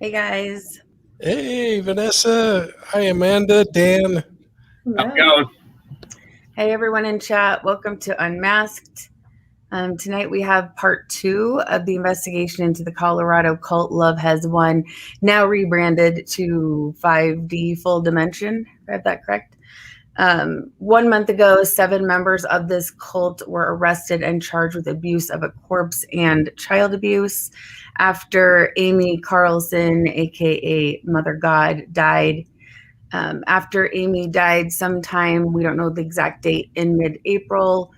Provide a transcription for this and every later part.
Hey guys. Hey, Vanessa. Hi, Amanda, Dan. How's it Hello. going? Hey everyone in chat. Welcome to Unmasked. Tonight we have part 2 of the investigation into the Colorado cult Love Has Won, now rebranded to 5D Full Dimension. If I have that correct. 1 month ago, 7 members of this cult were arrested and charged with abuse of a corpse and child abuse after Amy Carlson, aka Mother God, died. After Amy died sometime, we don't know the exact date, in mid-April,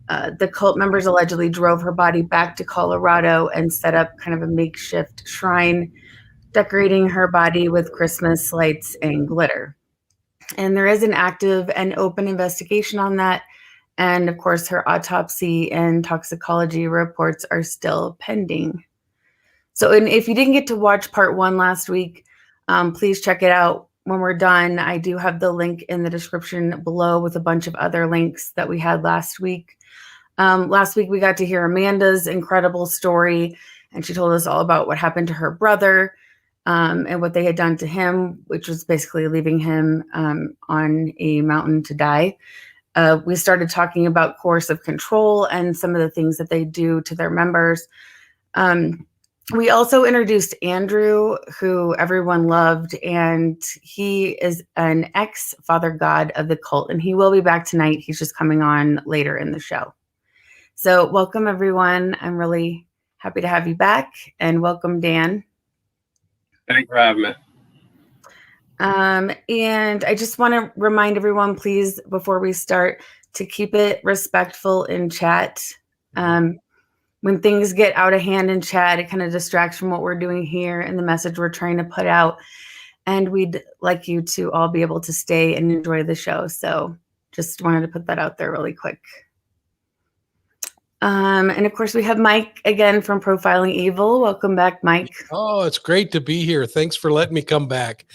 the cult members allegedly drove her body back to Colorado and set up kind of a makeshift shrine, decorating her body with Christmas lights and glitter. And there is an active and open investigation on that. And of course, her autopsy and toxicology reports are still pending. So, and if you didn't get to watch part 1 last week, please check it out. When we're done, I do have the link in the description below with a bunch of other links that we had last week. Last week, we got to hear Amanda's incredible story, and she told us all about what happened to her brother and what they had done to him, which was basically leaving him on a mountain to die. We started talking about coercive control and some of the things that they do to their members. We also introduced Andrew, who everyone loved, and he is an ex-father god of the cult, and he will be back tonight. He's just coming on later in the show. So welcome, everyone. I'm really happy to have you back, and welcome, Dan. Thanks for having me. And I just want to remind everyone, please, before we start, to keep it respectful in chat. When things get out of hand in chat, it kind of distracts from what we're doing here and the message we're trying to put out. And we'd like you to all be able to stay and enjoy the show. So just wanted to put that out there really quick. And of course, we have Mike again from Profiling Evil. Welcome back, Mike. Oh, it's great to be here. Thanks for letting me come back.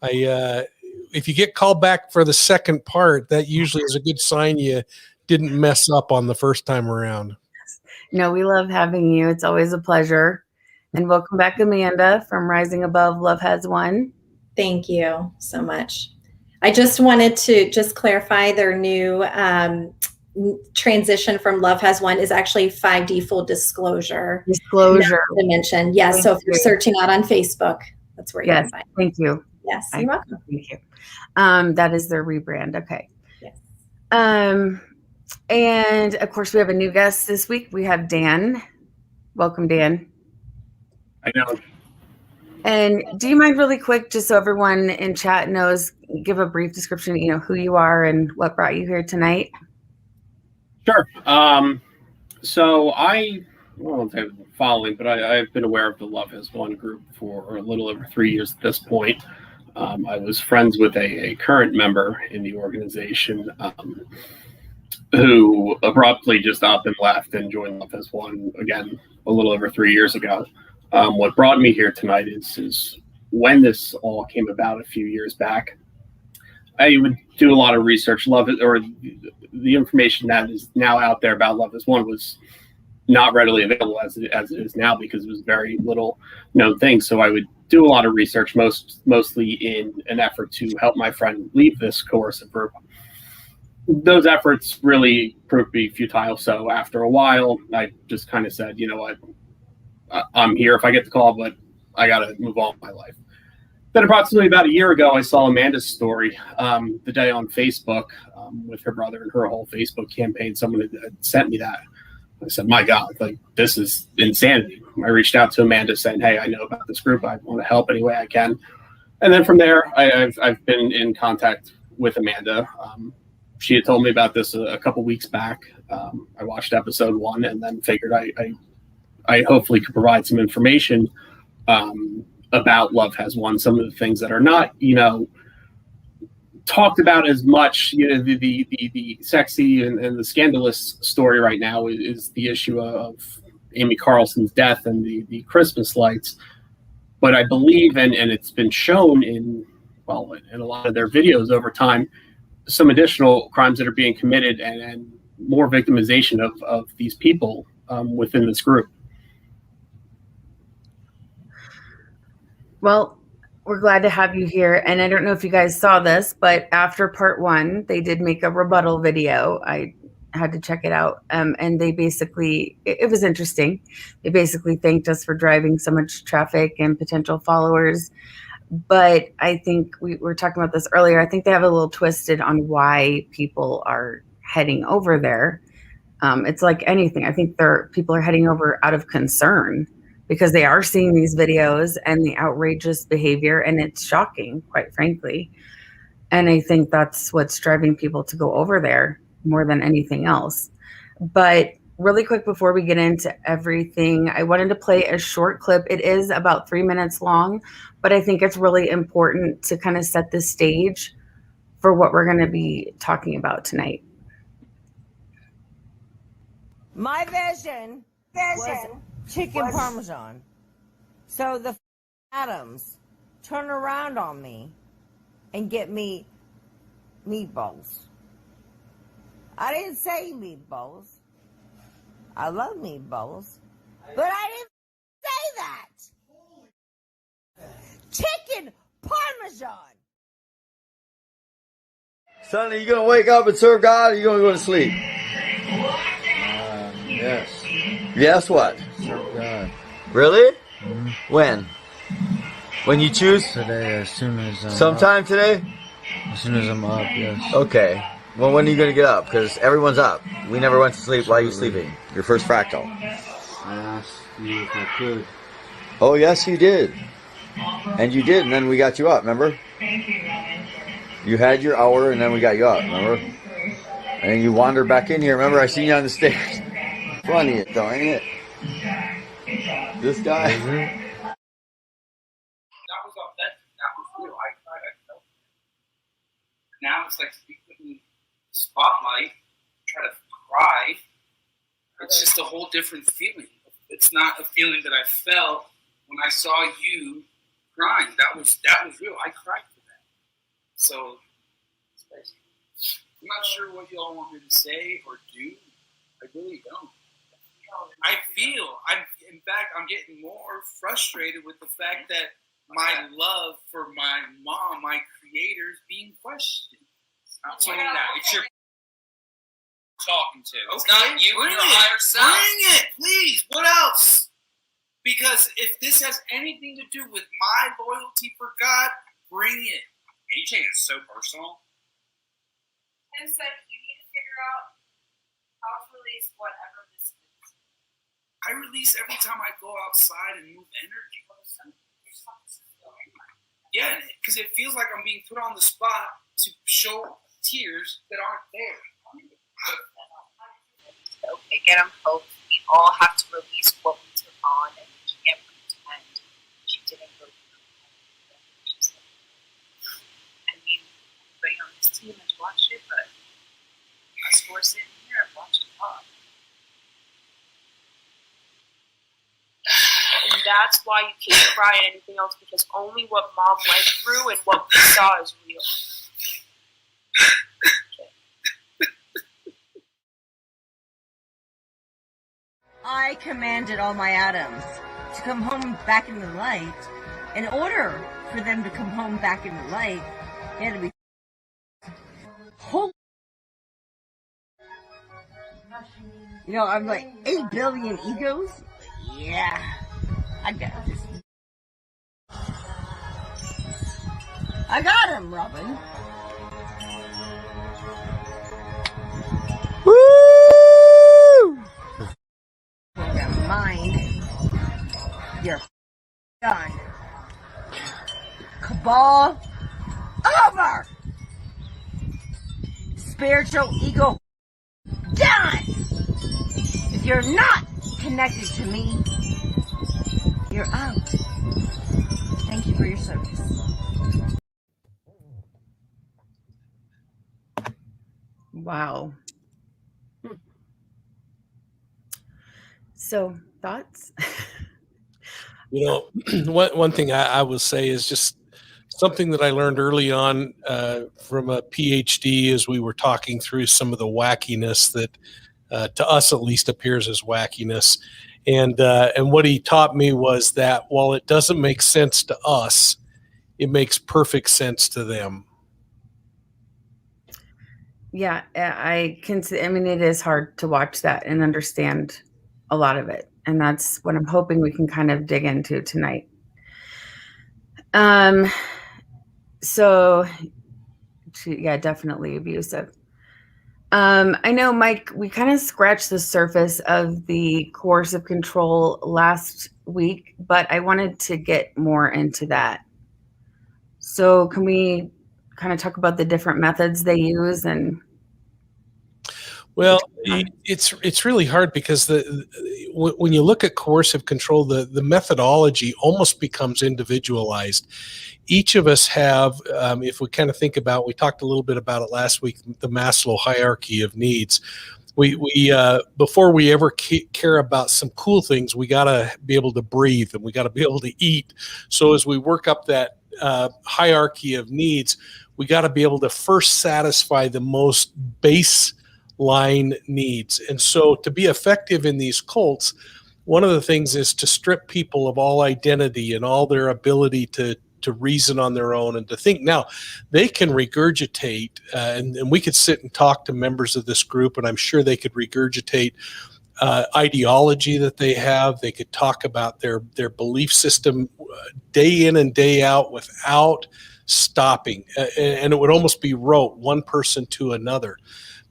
If you get called back for the second part, that usually is a good sign you didn't mess up on the first time around. No, we love having you. It's always a pleasure. And welcome back, Amanda from Rising Above Love Has Won. Thank you so much. I just wanted to clarify their new transition from Love Has Won is actually 5D Full Disclosure. Dimension. Yes. Thank so if you. you're searching out on Facebook, that's where you can find it. Thank you. Yes, you're welcome. Thank you. That is their rebrand. Okay. Yes. And of course, we have a new guest this week. We have Dan. Welcome, Dan. I know. And do you mind really quick, just so everyone in chat knows, give a brief description, who you are and what brought you here tonight? Sure. So I won't say following, but I've been aware of the Love Has Won group for a little over 3 years at this point. I was friends with a current member in the organization who abruptly just up and left and joined Love Has Won again a little over 3 years ago. What brought me here tonight is when this all came about a few years back, I would do a lot of research. The information that is now out there about Love Has Won was not readily available as it is now because it was very little known thing. So I would do a lot of research, mostly in an effort to help my friend leave this coercive group. Those efforts really proved to be futile. So after a while, I just kind of said, you know what, I'm here if I get the call, but I got to move on with my life. Then approximately about a year ago, I saw Amanda's story the day on Facebook with her brother and her whole Facebook campaign. Someone had sent me that. I said, my God, this is insanity. I reached out to Amanda saying, hey, I know about this group. I want to help any way I can. And then from there, I've been in contact with Amanda. She had told me about this a couple weeks back. I watched episode 1 and then figured I hopefully could provide some information about Love Has Won, some of the things that are not, talked about as much. The sexy and the scandalous story right now is the issue of Amy Carlson's death and the Christmas lights. But I believe, and it's been shown in a lot of their videos over time, some additional crimes that are being committed and more victimization of these people within this group. Well, we're glad to have you here. And I don't know if you guys saw this, but after part 1, they did make a rebuttal video. I had to check it out. And they basically, it was interesting. They basically thanked us for driving so much traffic and potential followers. But I think we were talking about this earlier. I think they have a little twisted on why people are heading over there. It's like anything. I think people are heading over out of concern because they are seeing these videos and the outrageous behavior, and it's shocking, quite frankly. And I think that's what's driving people to go over there more than anything else. But really quick, before we get into everything, I wanted to play a short clip. It is about 3 minutes long, but I think it's really important to kind of set the stage for what we're going to be talking about tonight. My vision was chicken parmesan. So the Adams turn around on me and get me meatballs. I didn't say meatballs. I love meatballs, but I didn't say that. Chicken parmesan. Son, are you going to wake up and serve God, or are you going to go to sleep? Yes. Yes, what? Serve God. Really? Mm-hmm. When? When you choose? Today, as soon as I'm Sometime up. today? As soon as I'm up, yes. Okay. Well, when are you going to get up? Because everyone's up. We never went to sleep. Why are you sleeping? Your first fractal. I asked you if I could. Oh, yes, you did. And you did, and then we got you up, remember? You had your hour, and then we got you up, remember? And then you wandered back in here. Remember, I seen you on the stairs. Funny, though, ain't it? This guy. That was authentic. That was real. I cried. I felt it. Now it's like we put in the spotlight, try to cry. It's just a whole different feeling. It's not a feeling that I felt when I saw you crying. That was real. I cried for that. So I'm not sure what y'all want me to say or do. I really don't. I'm getting more frustrated with the fact that my love for my mom, my creator, is being questioned. It's not saying that. It's your talking to. It's not you and your higher self. Bring it, please. What else? Because if this has anything to do with my loyalty for God, bring it. AJ is so personal. And said you need to figure out how to release whatever this is. I release every time I go outside and move energy. Yeah, because it feels like I'm being put on the spot to show tears that aren't there. Okay, get them hope. We all have to release what we took on, and we can't pretend she didn't go through what she said. I mean, everybody on this team has watched it, but us four sitting here have watched it all. And that's why you can't cry at anything else, because only what mom went through and what we saw is real. I commanded all my atoms to come home back in the light. In order for them to come home back in the light, they had to be whole. You know, I'm like 8 billion egos. Yeah, I got this. I got him, Robin. Woo! Your mind, you're done. Cabal over. Spiritual ego done. If you're not connected to me, you're out. Thank you for your service. Wow. So, thoughts? You know, one thing I will say is just something that I learned early on from a PhD as we were talking through some of the wackiness that to us at least appears as wackiness. And what he taught me was that while it doesn't make sense to us, it makes perfect sense to them. Yeah, I can see. I mean, it is hard to watch that and understand a lot of it. And that's what I'm hoping we can kind of dig into tonight. So, yeah, definitely abusive. I know, Mike, we kind of scratched the surface of the coercive control last week, but I wanted to get more into that. So can we kind of talk about the different methods they use? And well, it's really hard because when you look at coercive control, the methodology almost becomes individualized. Each of us have, if we kind of think about, we talked a little bit about it last week, the Maslow hierarchy of needs. We before we ever care about some cool things, we got to be able to breathe and we got to be able to eat. So as we work up that hierarchy of needs, we got to be able to first satisfy the most baseline needs. And so to be effective in these cults, one of the things is to strip people of all identity and all their ability to reason on their own and to think. Now, they can regurgitate, and we could sit and talk to members of this group, and I'm sure they could regurgitate ideology that they have. They could talk about their belief system day in and day out without stopping, and it would almost be rote, one person to another.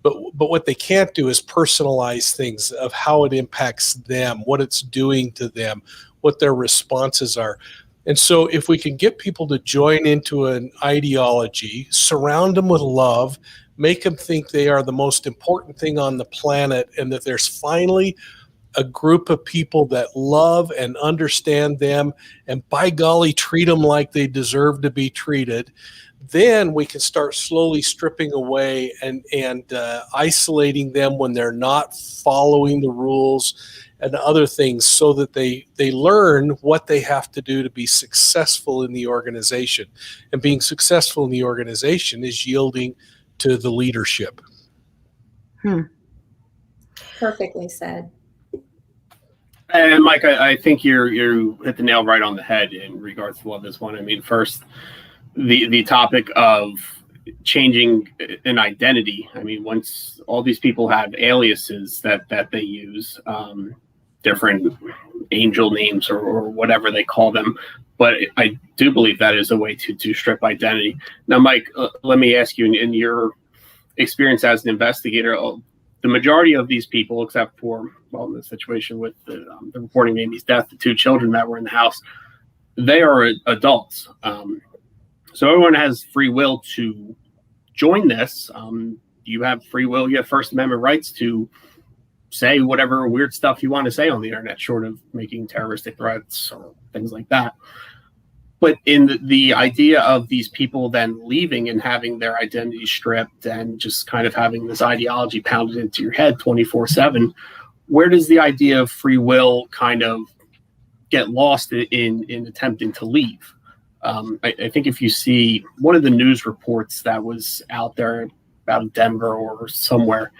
But what they can't do is personalize things of how it impacts them, what it's doing to them, what their responses are. And so if we can get people to join into an ideology, surround them with love, make them think they are the most important thing on the planet, and that there's finally a group of people that love and understand them, and by golly, treat them like they deserve to be treated, then we can start slowly stripping away and isolating them when they're not following the rules and other things, so that they learn what they have to do to be successful in the organization. And being successful in the organization is yielding to the leadership. Perfectly said. And Mike, I think you hit the nail right on the head in regards to Love Has Won. I mean, first, the topic of changing an identity. I mean, once all these people have aliases that they use, different angel names or whatever they call them, but I do believe that is a way to strip identity. Now, Mike, let me ask you, in your experience as an investigator, the majority of these people, except for, well, in the situation with the reporting Amy's death, the 2 children that were in the house, they are adults. So everyone has free will to join this. You have free will, you have First Amendment rights to say whatever weird stuff you want to say on the internet, short of making terroristic threats or things like that. But in the idea of these people then leaving and having their identity stripped and just kind of having this ideology pounded into your head 24/7, where does the idea of free will kind of get lost in attempting to leave? I think if you see one of the news reports that was out there about Denver or somewhere,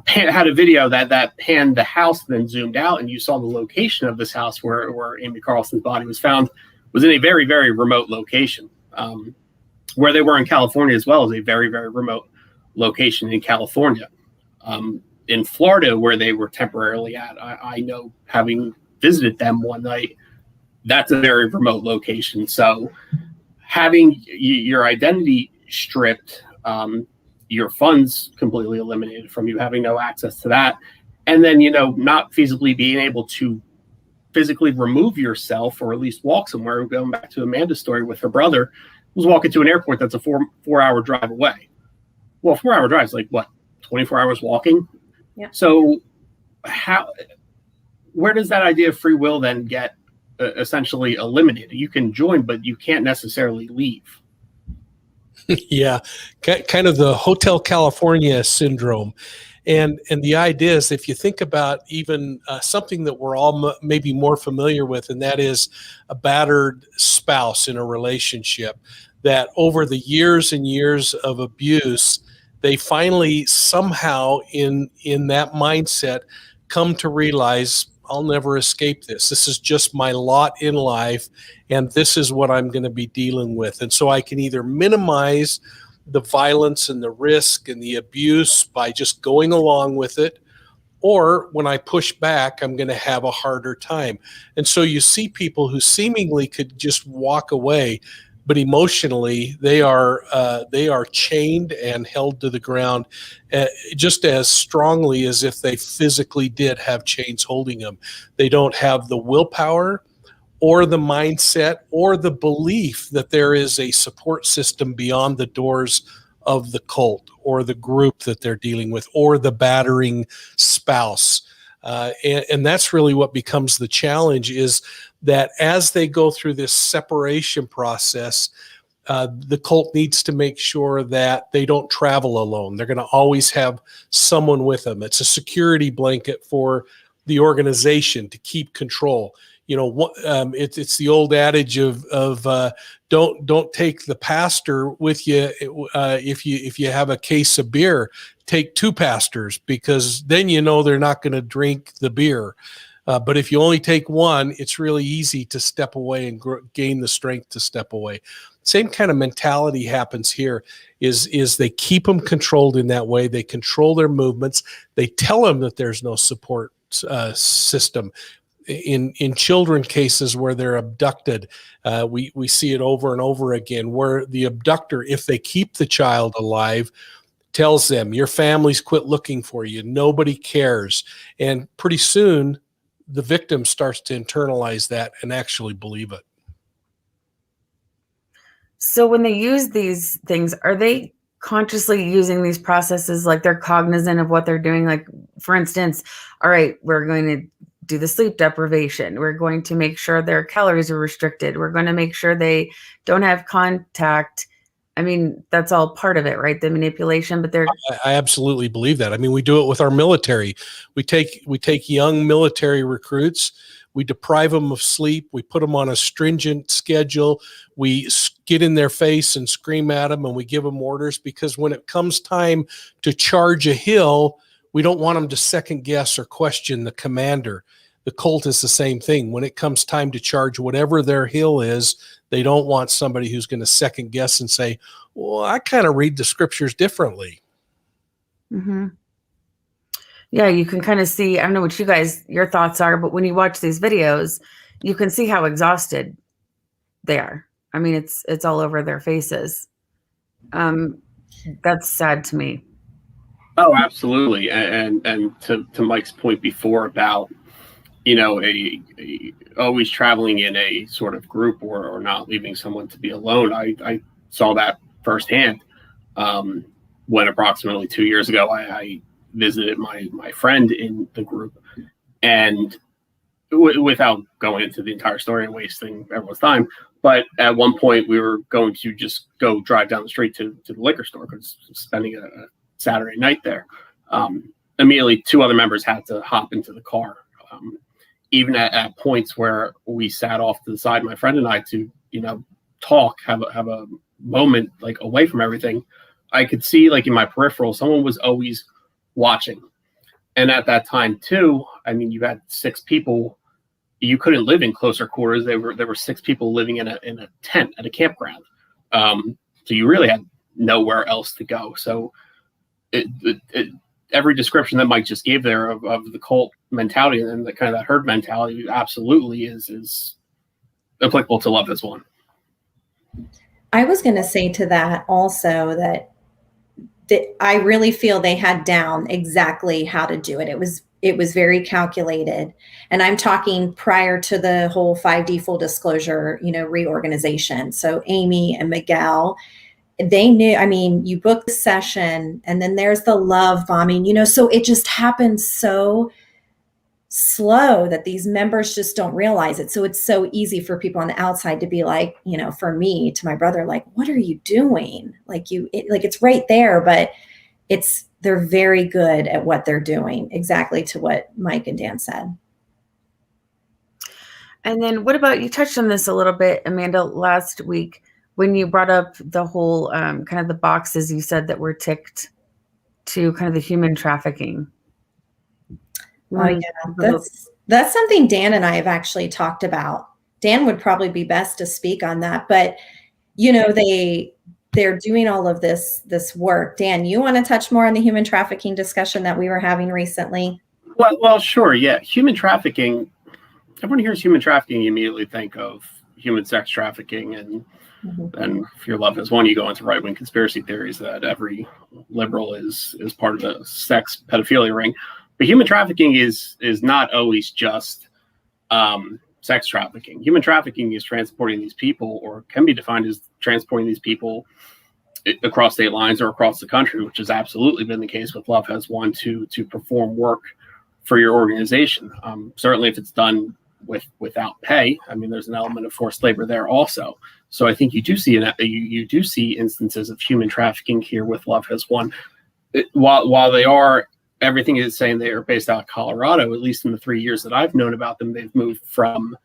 had a video that panned the house, then zoomed out, and you saw the location of this house where Amy Carlson's body was found was in a very, very remote location. Where they were in California as well, is a very, very remote location in California. In Florida, where they were temporarily at, I know, having visited them one night, that's a very remote location. So having your identity stripped, your funds completely eliminated from you, having no access to that, and then, not feasibly being able to physically remove yourself or at least walk somewhere. Going back to Amanda's story with her brother, was walking to an airport that's a 4-hour drive away. Well, 4-hour drive is like, what, 24 hours walking? Yeah. So where does that idea of free will then get essentially eliminated? You can join, but you can't necessarily leave. Yeah, kind of the Hotel California syndrome. And the idea is, if you think about even something that we're all maybe more familiar with, and that is a battered spouse in a relationship, that over the years and years of abuse, they finally somehow in that mindset come to realize I'll never escape this. This is just my lot in life, and this is what I'm going to be dealing with. And so I can either minimize the violence and the risk and the abuse by just going along with it, or when I push back, I'm going to have a harder time. And so you see people who seemingly could just walk away, but emotionally they are chained and held to the ground just as strongly as if they physically did have chains holding them. They don't have the willpower or the mindset or the belief that there is a support system beyond the doors of the cult or the group that they're dealing with or the battering spouse. And that's really what becomes the challenge, is that as they go through this separation process, the cult needs to make sure that they don't travel alone. They're going to always have someone with them. It's a security blanket for the organization to keep control. You know, it's the old adage of don't take the pastor with you if you have a case of beer. Take two pastors, because then you know they're not going to drink the beer. But if you only take one, it's really easy to step away and gain the strength to step away. Same kind of mentality happens here. Is they keep them controlled in that way. They control their movements. They tell them that there's no support system. In children cases where they're abducted, we see it over and over again, where the abductor, if they keep the child alive, tells them, your family's quit looking for you, nobody cares. And pretty soon the victim starts to internalize that and actually believe it. So when they use these things, are they consciously using these processes, like they're cognizant of what they're doing? Like, for instance, all right, we're going to do the sleep deprivation. We're going to make sure their calories are restricted. We're going to make sure they don't have contact. I mean, that's all part of it, right? The manipulation, but they're. I absolutely believe that. I mean, we do it with our military. We take young military recruits. We deprive them of sleep. We put them on a stringent schedule. We get in their face and scream at them, and we give them orders, because when it comes time to charge a hill, we don't want them to second guess or question the commander. The cult is the same thing. When it comes time to charge whatever their hill is, they don't want somebody who's going to second guess and say, well, I kind of read the scriptures differently. Mm-hmm. Yeah, you can kind of see, I don't know what your thoughts are, but when you watch these videos, you can see how exhausted they are. I mean, it's all over their faces. That's sad to me. Oh, absolutely. And to Mike's point before about, you know, a always traveling in a sort of group or not leaving someone to be alone. I saw that firsthand when approximately 2 years ago I visited my friend in the group, and without going into the entire story and wasting everyone's time, but at one point we were going to just go drive down the street to the liquor store because spending a Saturday night there. Immediately, two other members had to hop into the car. Even at points where we sat off to the side, my friend and I, to, you know, talk, have a moment like away from everything, I could see, like, in my peripheral, someone was always watching. And at that time too, I mean, you had 6 people. You couldn't live in closer quarters. There were 6 people living in a tent at a campground. So you really had nowhere else to go. So every description that Mike just gave there of the cult mentality and the kind of that herd mentality absolutely is applicable to Love Has Won. I was going to say to that also that I really feel they had down exactly how to do it. It was very calculated. And I'm talking prior to the whole 5D full disclosure, you know, reorganization. So Amy and Miguel, they knew, I mean, you book the session and then there's the love bombing, you know, so it just happens so slow that these members just don't realize it. So it's so easy for people on the outside to be like, you know, for me, to my brother, like, what are you doing? Like it's right there, but they're very good at what they're doing, exactly to what Mike and Dan said. And then what about, you touched on this a little bit, Amanda, last week, when you brought up the whole kind of the boxes you said that were ticked to kind of the human trafficking. Oh yeah, that's something Dan and I have actually talked about. Dan would probably be best to speak on that, but you know, they're doing all of this work. Dan, you want to touch more on the human trafficking discussion that we were having recently? Well, sure. Yeah, human trafficking. Everyone hears human trafficking, you immediately think of human sex trafficking, and then if your love has one, you go into right-wing conspiracy theories that every liberal is part of a sex pedophilia ring. But human trafficking is not always just sex trafficking. Human trafficking is transporting these people, or can be defined as transporting these people across state lines or across the country, which has absolutely been the case with Love Has One to perform work for your organization. Certainly, if it's done without pay, I mean, there's an element of forced labor there also. So I think you do see instances of human trafficking here with Love Has One. While they are, everything is saying they are based out of Colorado, at least in the 3 years that I've known about them, they've moved from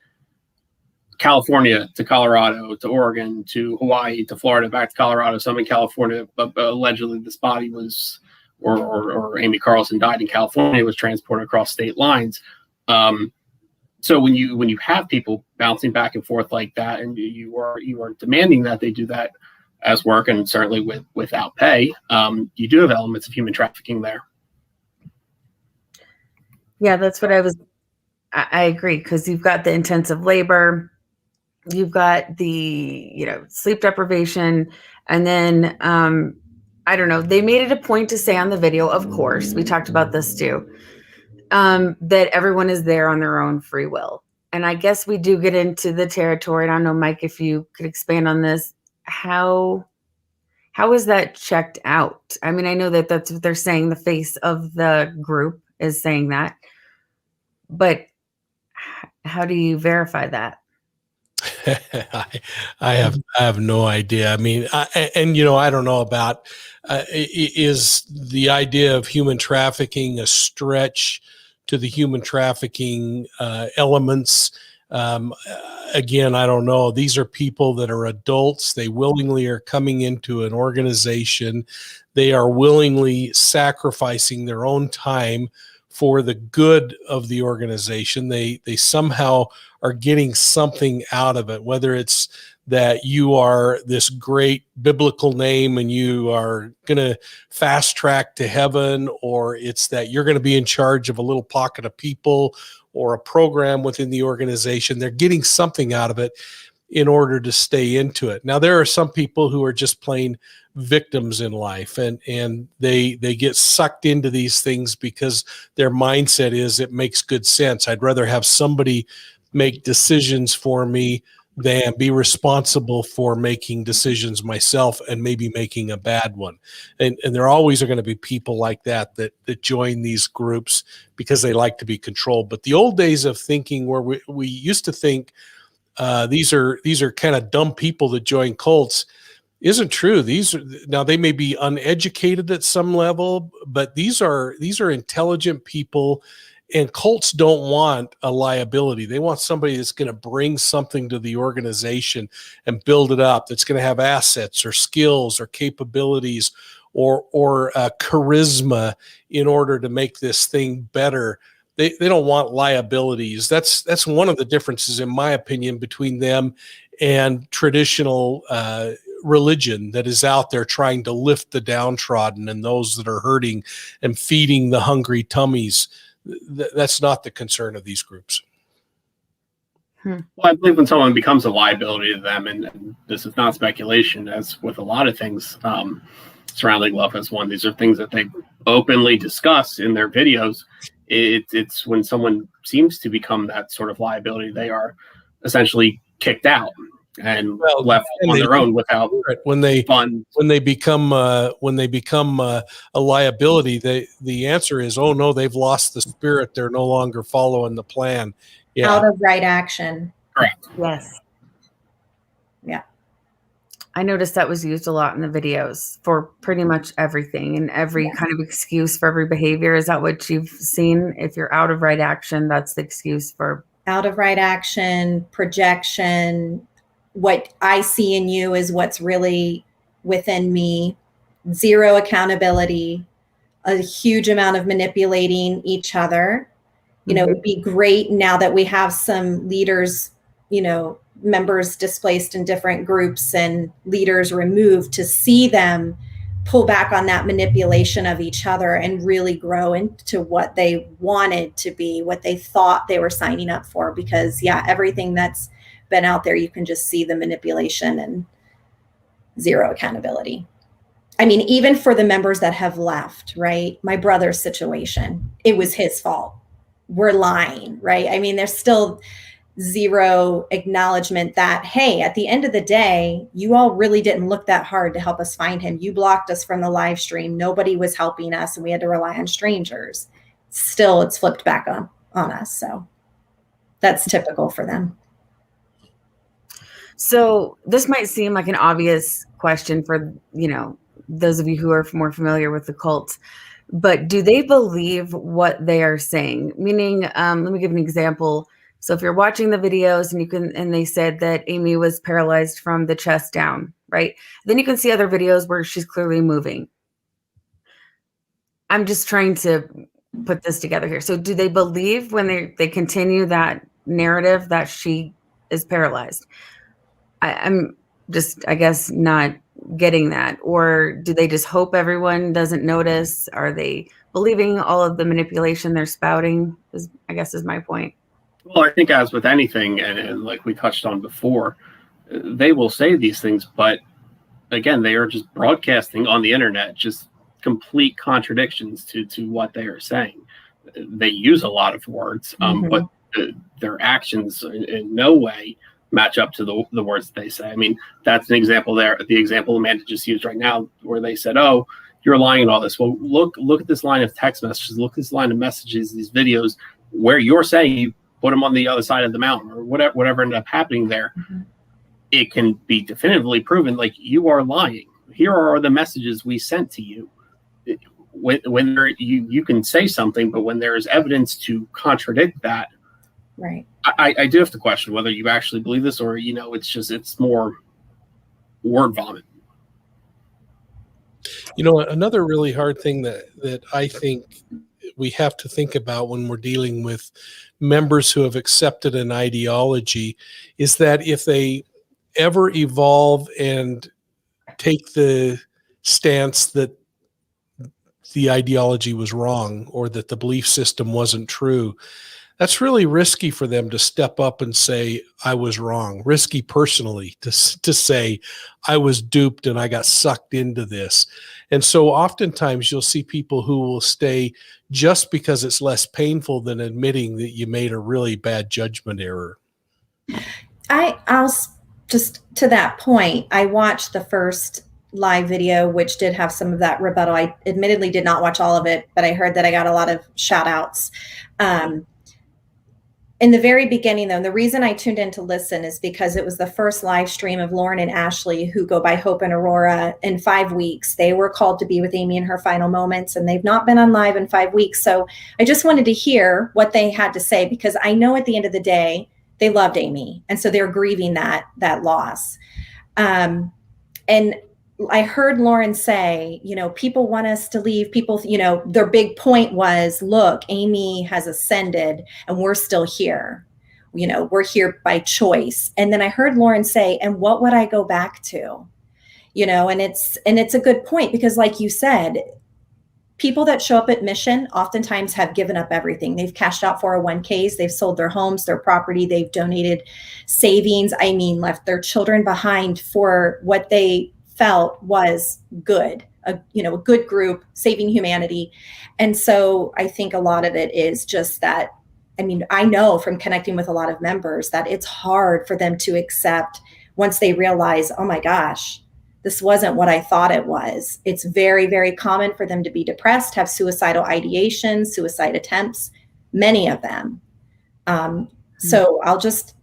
California to Colorado to Oregon to Hawaii to Florida, back to Colorado, some in California. But allegedly this body was, or Amy Carlson died in California, was transported across state lines. So when you have people bouncing back and forth like that, and you are demanding that they do that as work, and certainly without pay, you do have elements of human trafficking there. Yeah, that's what I agree, because you've got the intensive labor, you've got the, sleep deprivation, and then, I don't know, they made it a point to say on the video, of course, we talked about this too, that everyone is there on their own free will. And I guess we do get into the territory, and I don't know, Mike, if you could expand on this, how is that checked out? I mean, I know that that's what they're saying, the face of the group is saying that, but how do you verify that? I have no idea. I mean, I don't know about, is the idea of human trafficking a stretch to the human trafficking elements? Again, I don't know. These are people that are adults. They willingly are coming into an organization. They are willingly sacrificing their own time for the good of the organization. They somehow are getting something out of it, whether it's that you are this great biblical name and you are going to fast track to heaven, or it's that you're going to be in charge of a little pocket of people or a program within the organization. They're getting something out of it in order to stay into it. Now, there are some people who are just plain victims in life, and they get sucked into these things because their mindset is, it makes good sense. I'd rather have somebody make decisions for me than be responsible for making decisions myself and maybe making a bad one. And there always are going to be people like that join these groups because they like to be controlled. But the old days of thinking, where we used to think these are kind of dumb people that join cults, isn't true. Now they may be uneducated at some level, but these are intelligent people. And cults don't want a liability. They want somebody that's going to bring something to the organization and build it up, that's going to have assets or skills or capabilities or charisma in order to make this thing better. They don't want liabilities. That's one of the differences, in my opinion, between them and traditional religion that is out there trying to lift the downtrodden and those that are hurting and feeding the hungry tummies. That's not the concern of these groups. Well, I believe when someone becomes a liability to them, and this is not speculation, as with a lot of things surrounding Love Has One, these are things that they openly discuss in their videos. It's when someone seems to become that sort of liability, they are essentially kicked out and left on their own without funds. When they become a liability, the answer is, oh no, they've lost the spirit. They're no longer following the plan. Yeah. Out of right action. Correct. Yes. Yeah. I noticed that was used a lot in the videos for pretty much everything and every kind of excuse for every behavior. Is that what you've seen? If you're out of right action, that's the excuse for out of right action, projection. What I see in you is what's really within me. Zero accountability, a huge amount of manipulating each other. You know, it would be great now that we have some leaders, you know, members displaced in different groups and leaders removed, to see them pull back on that manipulation of each other and really grow into what they wanted to be, what they thought they were signing up for. Because yeah, everything that's been out there, you can just see the manipulation and zero accountability. I mean, even for the members that have left, right? My brother's situation, it was his fault. We're lying, right? I mean, there's still zero acknowledgement that, hey, at the end of the day, you all really didn't look that hard to help us find him. You blocked us from the live stream. Nobody was helping us, and we had to rely on strangers. Still, it's flipped back on us. So that's typical for them. So this might seem like an obvious question for, you know, those of you who are more familiar with the cult, but do they believe what they are saying? Meaning, let me give an example. So if you're watching the videos and they said that Amy was paralyzed from the chest down, right? Then you can see other videos where she's clearly moving. I'm just trying to put this together here. So do they believe when they continue that narrative that she is paralyzed? I'm just, I guess, not getting that. Or do they just hope everyone doesn't notice? Are they believing all of the manipulation they're spouting? I guess is my point. Well, I think as with anything, and like we touched on before, they will say these things, but again, they are just broadcasting on the internet, just complete contradictions to what they are saying. They use a lot of words, but their actions in no way match up to the words that they say. I mean, that's an example there. The example Amanda just used right now, where they said, "Oh, you're lying and all this." Well, look at this line of text messages. Look at this line of messages, these videos, where you're saying you put them on the other side of the mountain, or whatever ended up happening there. It can be definitively proven, like, you are lying. Here are the messages we sent to you. When you can say something, but when there is evidence to contradict that, right? I do have to question whether you actually believe this, or it's more word vomit. You know, another really hard thing that I think we have to think about when we're dealing with members who have accepted an ideology is that if they ever evolve and take the stance that the ideology was wrong or that the belief system wasn't true, that's really risky for them to step up and say, I was wrong. Risky personally to say, I was duped and I got sucked into this. And so oftentimes you'll see people who will stay just because it's less painful than admitting that you made a really bad judgment error. I'll just to that point, I watched the first live video, which did have some of that rebuttal. I admittedly did not watch all of it, but I heard that I got a lot of shout outs. In the very beginning, though, the reason I tuned in to listen is because it was the first live stream of Lauren and Ashley, who go by Hope and Aurora, in 5 weeks. They were called to be with Amy in her final moments, and they've not been on live in 5 weeks. So I just wanted to hear what they had to say, because I know at the end of the day, they loved Amy. And so they're grieving that loss. And I heard Lauren say, you know, people want us to leave. People, you know, their big point was, look, Amy has ascended and we're still here. You know, we're here by choice. And then I heard Lauren say, and what would I go back to? You know, and it's a good point, because like you said, people that show up at mission oftentimes have given up everything. They've cashed out 401ks, they've sold their homes, their property, they've donated savings. I mean, left their children behind for what they felt was good, a good group, saving humanity. And so I think a lot of it is just that, I mean, I know from connecting with a lot of members that it's hard for them to accept once they realize, oh my gosh, this wasn't what I thought it was. It's very, very common for them to be depressed, have suicidal ideations, suicide attempts, many of them. So I'll just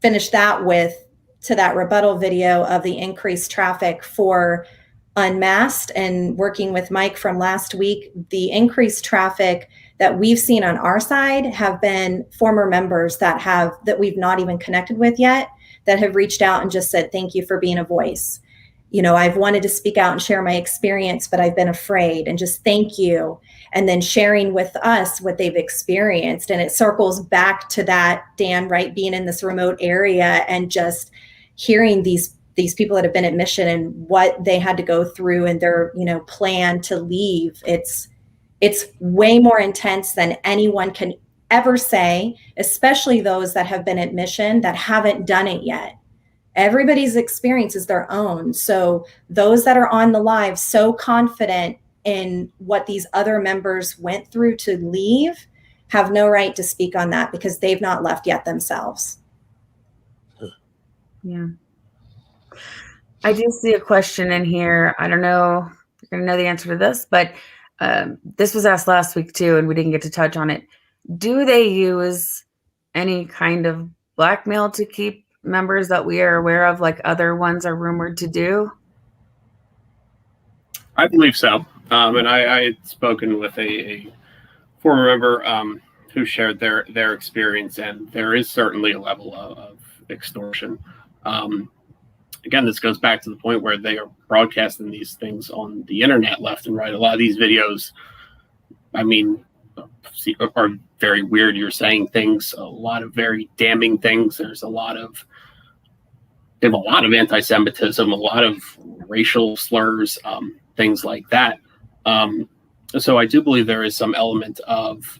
finish that with, to that rebuttal video of the increased traffic for Unmasked, and working with Mike from last week, the increased traffic that we've seen on our side have been former members that we've not even connected with yet, that have reached out and just said, thank you for being a voice. I've wanted to speak out and share my experience, but I've been afraid, and just thank you. And then sharing with us what they've experienced. And it circles back to that, Dan, right? Being in this remote area and just hearing these people that have been at mission and what they had to go through and their, plan to leave. It's way more intense than anyone can ever say, especially those that have been at mission that haven't done it yet. Everybody's experience is their own. So those that are on the live so confident in what these other members went through to leave have no right to speak on that because they've not left yet themselves. Yeah. I do see a question in here. I don't know if you're going to know the answer to this, but this was asked last week too, and we didn't get to touch on it. Do they use any kind of blackmail to keep members that we are aware of, like other ones are rumored to do? I believe so. And I had spoken with a former member who shared their experience, and there is certainly a level of extortion. Again, this goes back to the point where they are broadcasting these things on the internet left and right. A lot of these videos, are very weird. You're saying things, a lot of very damning things. They have a lot of anti-Semitism, a lot of racial slurs, things like that. So I do believe there is some element of,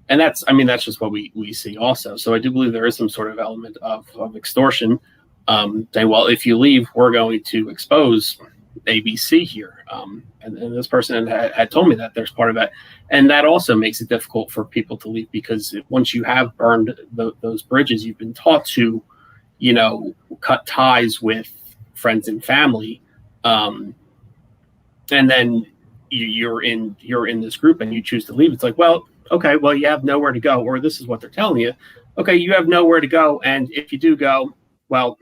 and that's just what we see also. So I do believe there is some sort of element of extortion. Saying, well, if you leave, we're going to expose ABC here. And this person had told me that there's part of that. And that also makes it difficult for people to leave, because once you have burned those bridges, you've been taught to, cut ties with friends and family. And then you're in this group and you choose to leave. It's like, well, okay, well, you have nowhere to go, or this is what they're telling you. Okay, you have nowhere to go. And if you do go, well,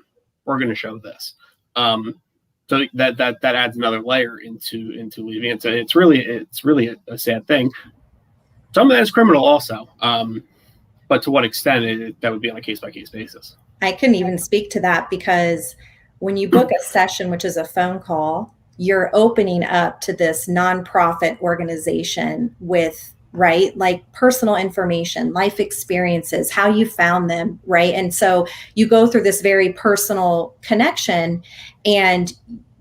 we're going to show this. So that adds another layer into leaving. It's really a sad thing. Some of that is criminal also. But to what extent, that would be on a case-by-case basis. I couldn't even speak to that, because when you book a session, which is a phone call, you're opening up to this nonprofit organization with, right, like personal information, life experiences, how you found them, right? And so you go through this very personal connection and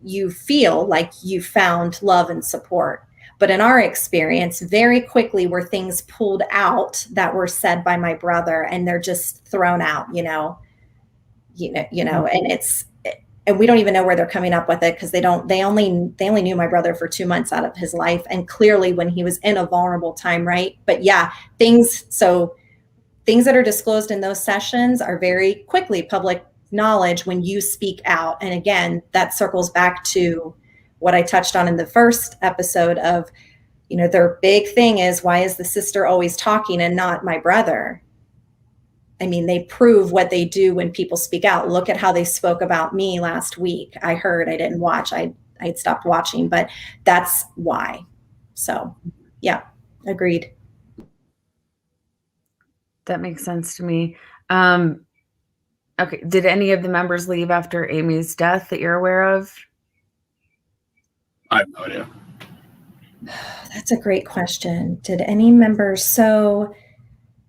you feel like you found love and support. But in our experience, very quickly were things pulled out that were said by my brother, and they're just thrown out, and and we don't even know where they're coming up with it, because they only knew my brother for 2 months out of his life, and clearly when he was in a vulnerable time, right? But yeah, things that are disclosed in those sessions are very quickly public knowledge when you speak out. And again, that circles back to what I touched on in the first episode of, their big thing is, why is the sister always talking and not my brother? They prove what they do when people speak out. Look at how they spoke about me last week. I didn't watch. I'd stopped watching, but that's why. So yeah, agreed. That makes sense to me. Okay. Did any of the members leave after Amy's death that you're aware of? I have no idea. That's a great question. Did any members? So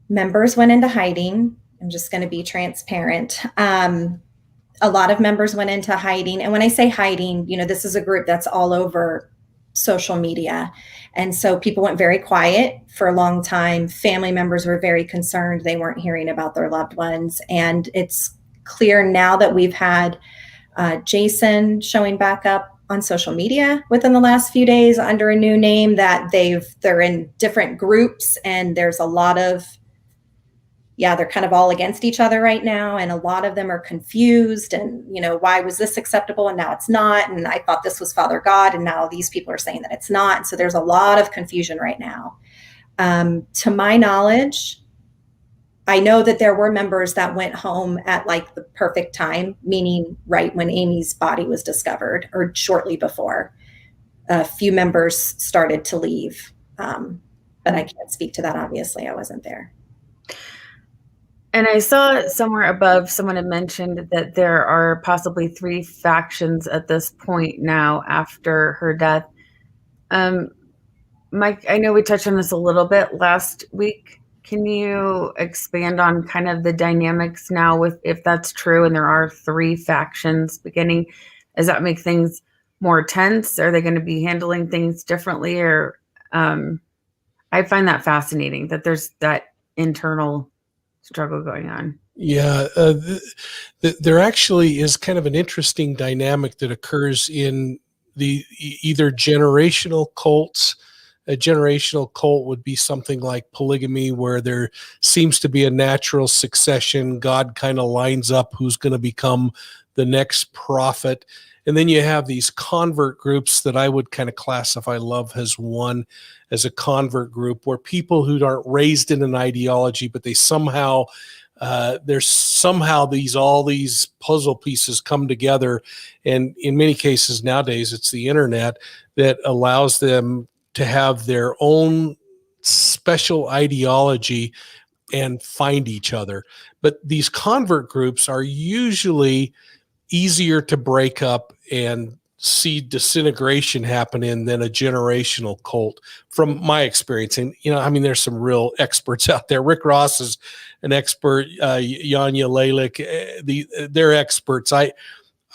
members went into hiding. I'm just going to be transparent. A lot of members went into hiding. And when I say hiding, this is a group that's all over social media. And so people went very quiet for a long time. Family members were very concerned. They weren't hearing about their loved ones. And it's clear now that we've had Jason showing back up on social media within the last few days under a new name, that they're in different groups, and there's a lot of, they're kind of all against each other right now. And a lot of them are confused, and, why was this acceptable and now it's not? And I thought this was Father God, and now these people are saying that it's not. And so there's a lot of confusion right now. To my knowledge, I know that there were members that went home at like the perfect time, meaning right when Amy's body was discovered or shortly before. A few members started to leave, but I can't speak to that. Obviously, I wasn't there. And I saw somewhere above someone had mentioned that there are possibly 3 factions at this point now after her death. Mike, I know we touched on this a little bit last week. Can you expand on kind of the dynamics now with, if that's true and there are 3 factions beginning, does that make things more tense? Are they going to be handling things differently? Or I find that fascinating that there's that internal struggle going on. Yeah, there actually is kind of an interesting dynamic that occurs in the either generational cults. A generational cult would be something like polygamy, where there seems to be a natural succession. God kind of lines up who's going to become the next prophet. And then you have these convert groups that I would kind of classify Love Has Won as a convert group, where people who aren't raised in an ideology, but they somehow there's somehow all these puzzle pieces come together. And in many cases nowadays, it's the internet that allows them to have their own special ideology and find each other. But these convert groups are usually easier to break up and see disintegration happen in than a generational cult, from my experience. And, I mean, there's some real experts out there. Rick Ross is an expert, Yanya Lalick, they're experts.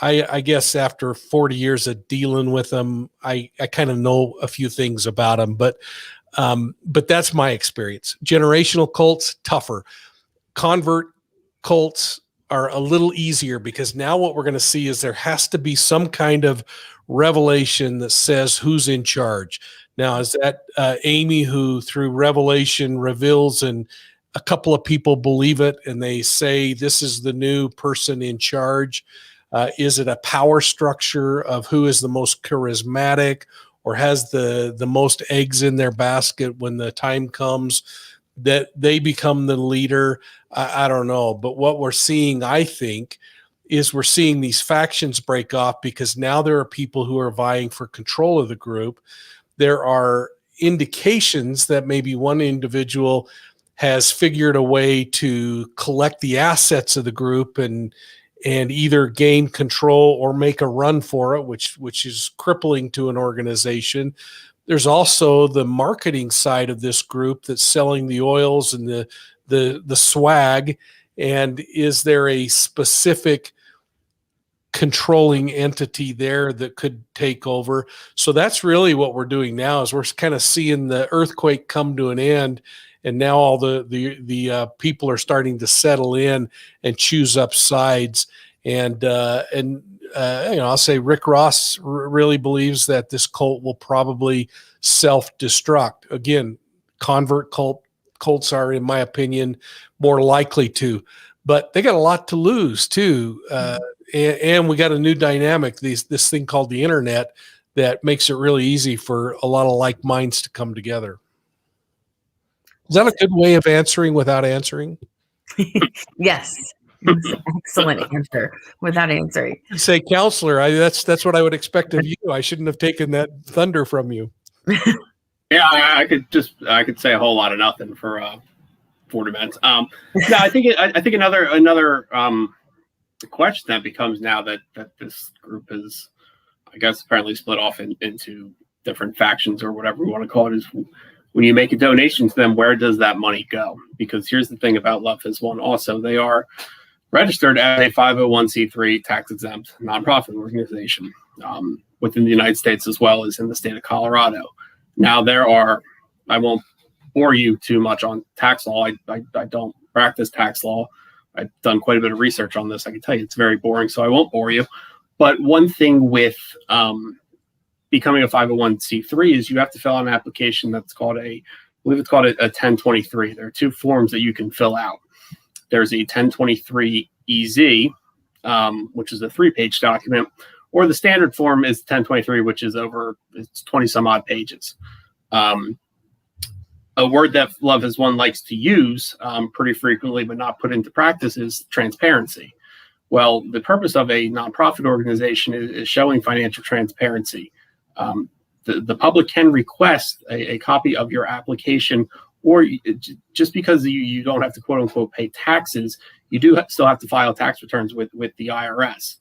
I guess after 40 years of dealing with them, I kind of know a few things about them, but that's my experience. Generational cults, tougher. Convert cults are a little easier, because now what we're going to see is there has to be some kind of revelation that says who's in charge. Now, is that Amy, who through revelation reveals, and a couple of people believe it and they say this is the new person in charge? Is it a power structure of who is the most charismatic or has the most eggs in their basket when the time comes that they become the leader? I don't know. But what we're seeing, I think, is we're seeing these factions break off, because now there are people who are vying for control of the group. There are indications that maybe one individual has figured a way to collect the assets of the group and either gain control or make a run for it, which is crippling to an organization. There's also the marketing side of this group that's selling the oils and the swag. And is there a specific controlling entity there that could take over? So that's really what we're doing now, is we're kind of seeing the earthquake come to an end. And now all the people are starting to settle in and choose up sides. And I'll say Rick Ross really believes that this cult will probably self-destruct. Again, convert cults are, in my opinion, more likely to, but they got a lot to lose too. And we got a new dynamic, this thing called the internet, that makes it really easy for a lot of like minds to come together. Is that a good way of answering without answering? Yes. Excellent answer without answering. Say, counselor, that's what I would expect of you. I shouldn't have taken that thunder from you. Yeah, I could say a whole lot of nothing for 40 minutes. No, I think another question that becomes now that this group is, I guess, apparently split off into different factions or whatever we want to call it, is when you make a donation to them, where does that money go? Because here's the thing about Love Has Won also, they are registered as a 501c3 tax-exempt nonprofit organization within the United States as well as in the state of Colorado. Now I won't bore you too much on tax law. I don't practice tax law. I've done quite a bit of research on this. I can tell you it's very boring, so I won't bore you. But one thing with becoming a 501c3 is you have to fill out an application that's called a 1023. There are 2 forms that you can fill out. There's a 1023-EZ, which is a 3-page document, or the standard form is 1023, which is it's 20 some odd pages. A word that Love Has Won likes to use pretty frequently, but not put into practice, is transparency. Well, the purpose of a nonprofit organization is showing financial transparency. The public can request a copy of your application or just because you don't have to quote unquote pay taxes, you do still have to file tax returns with the IRS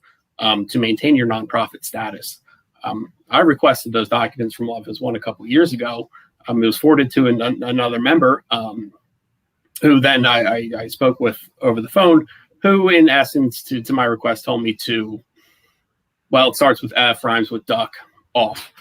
to maintain your nonprofit status. I requested those documents from Love Has Won a couple of years ago. It was forwarded to another member who then I spoke with over the phone, who in essence to my request told me to, well, it starts with F, rhymes with duck, off.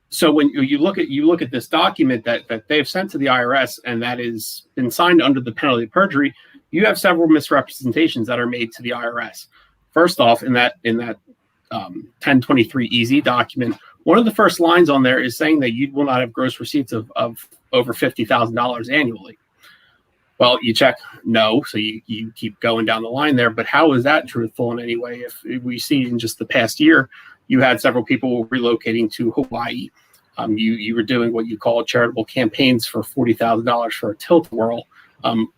So when you look at this document that they've sent to the IRS and that is been signed under the penalty of perjury, you have several misrepresentations that are made to the IRS. First off, in that 1023 EZ document, one of the first lines on there is saying that you will not have gross receipts of over $50,000 annually. Well, you check no, so you keep going down the line there. But how is that truthful in any way? If we see in just the past year, you had several people relocating to Hawaii. You were doing what you call charitable campaigns for $40,000 for a tilt-a-whirl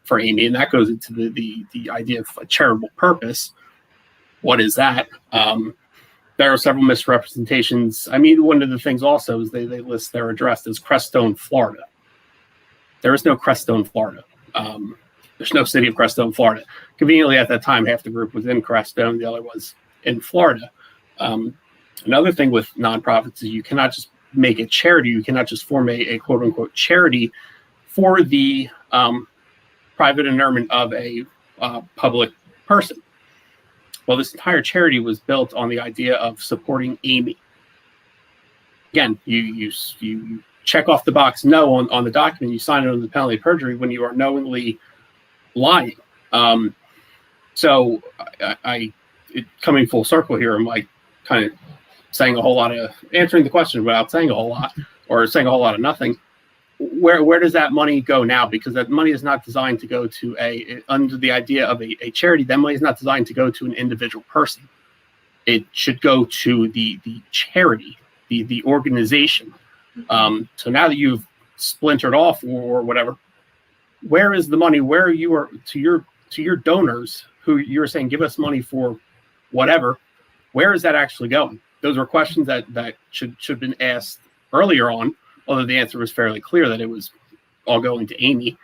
for Amy, and that goes into the idea of a charitable purpose. What is that? There are several misrepresentations. I mean, one of the things also is they list their address as Crestone, Florida. There is no Crestone, Florida. There's no city of Crestone, Florida. Conveniently, at that time, half the group was in Crestone, the other was in Florida. Another thing with nonprofits is you cannot just make a charity. You cannot just form a quote-unquote charity for the private inurement of a public person. Well, this entire charity was built on the idea of supporting Amy. Again, you check off the box no on the document. You sign it under the penalty of perjury when you are knowingly lying. So coming full circle here, I'm like kind of saying a whole lot of answering the question without saying a whole lot or saying a whole lot of nothing. Where does that money go now? Because that money is not designed to go to under the idea of a charity. That money is not designed to go to an individual person. It should go to the charity, the organization. So now that you've splintered off or whatever, where is the money? Where you are to your donors who you're saying give us money for whatever? Where is that actually going? Those were questions that should have been asked earlier on. Although the answer was fairly clear that it was all going to Amy.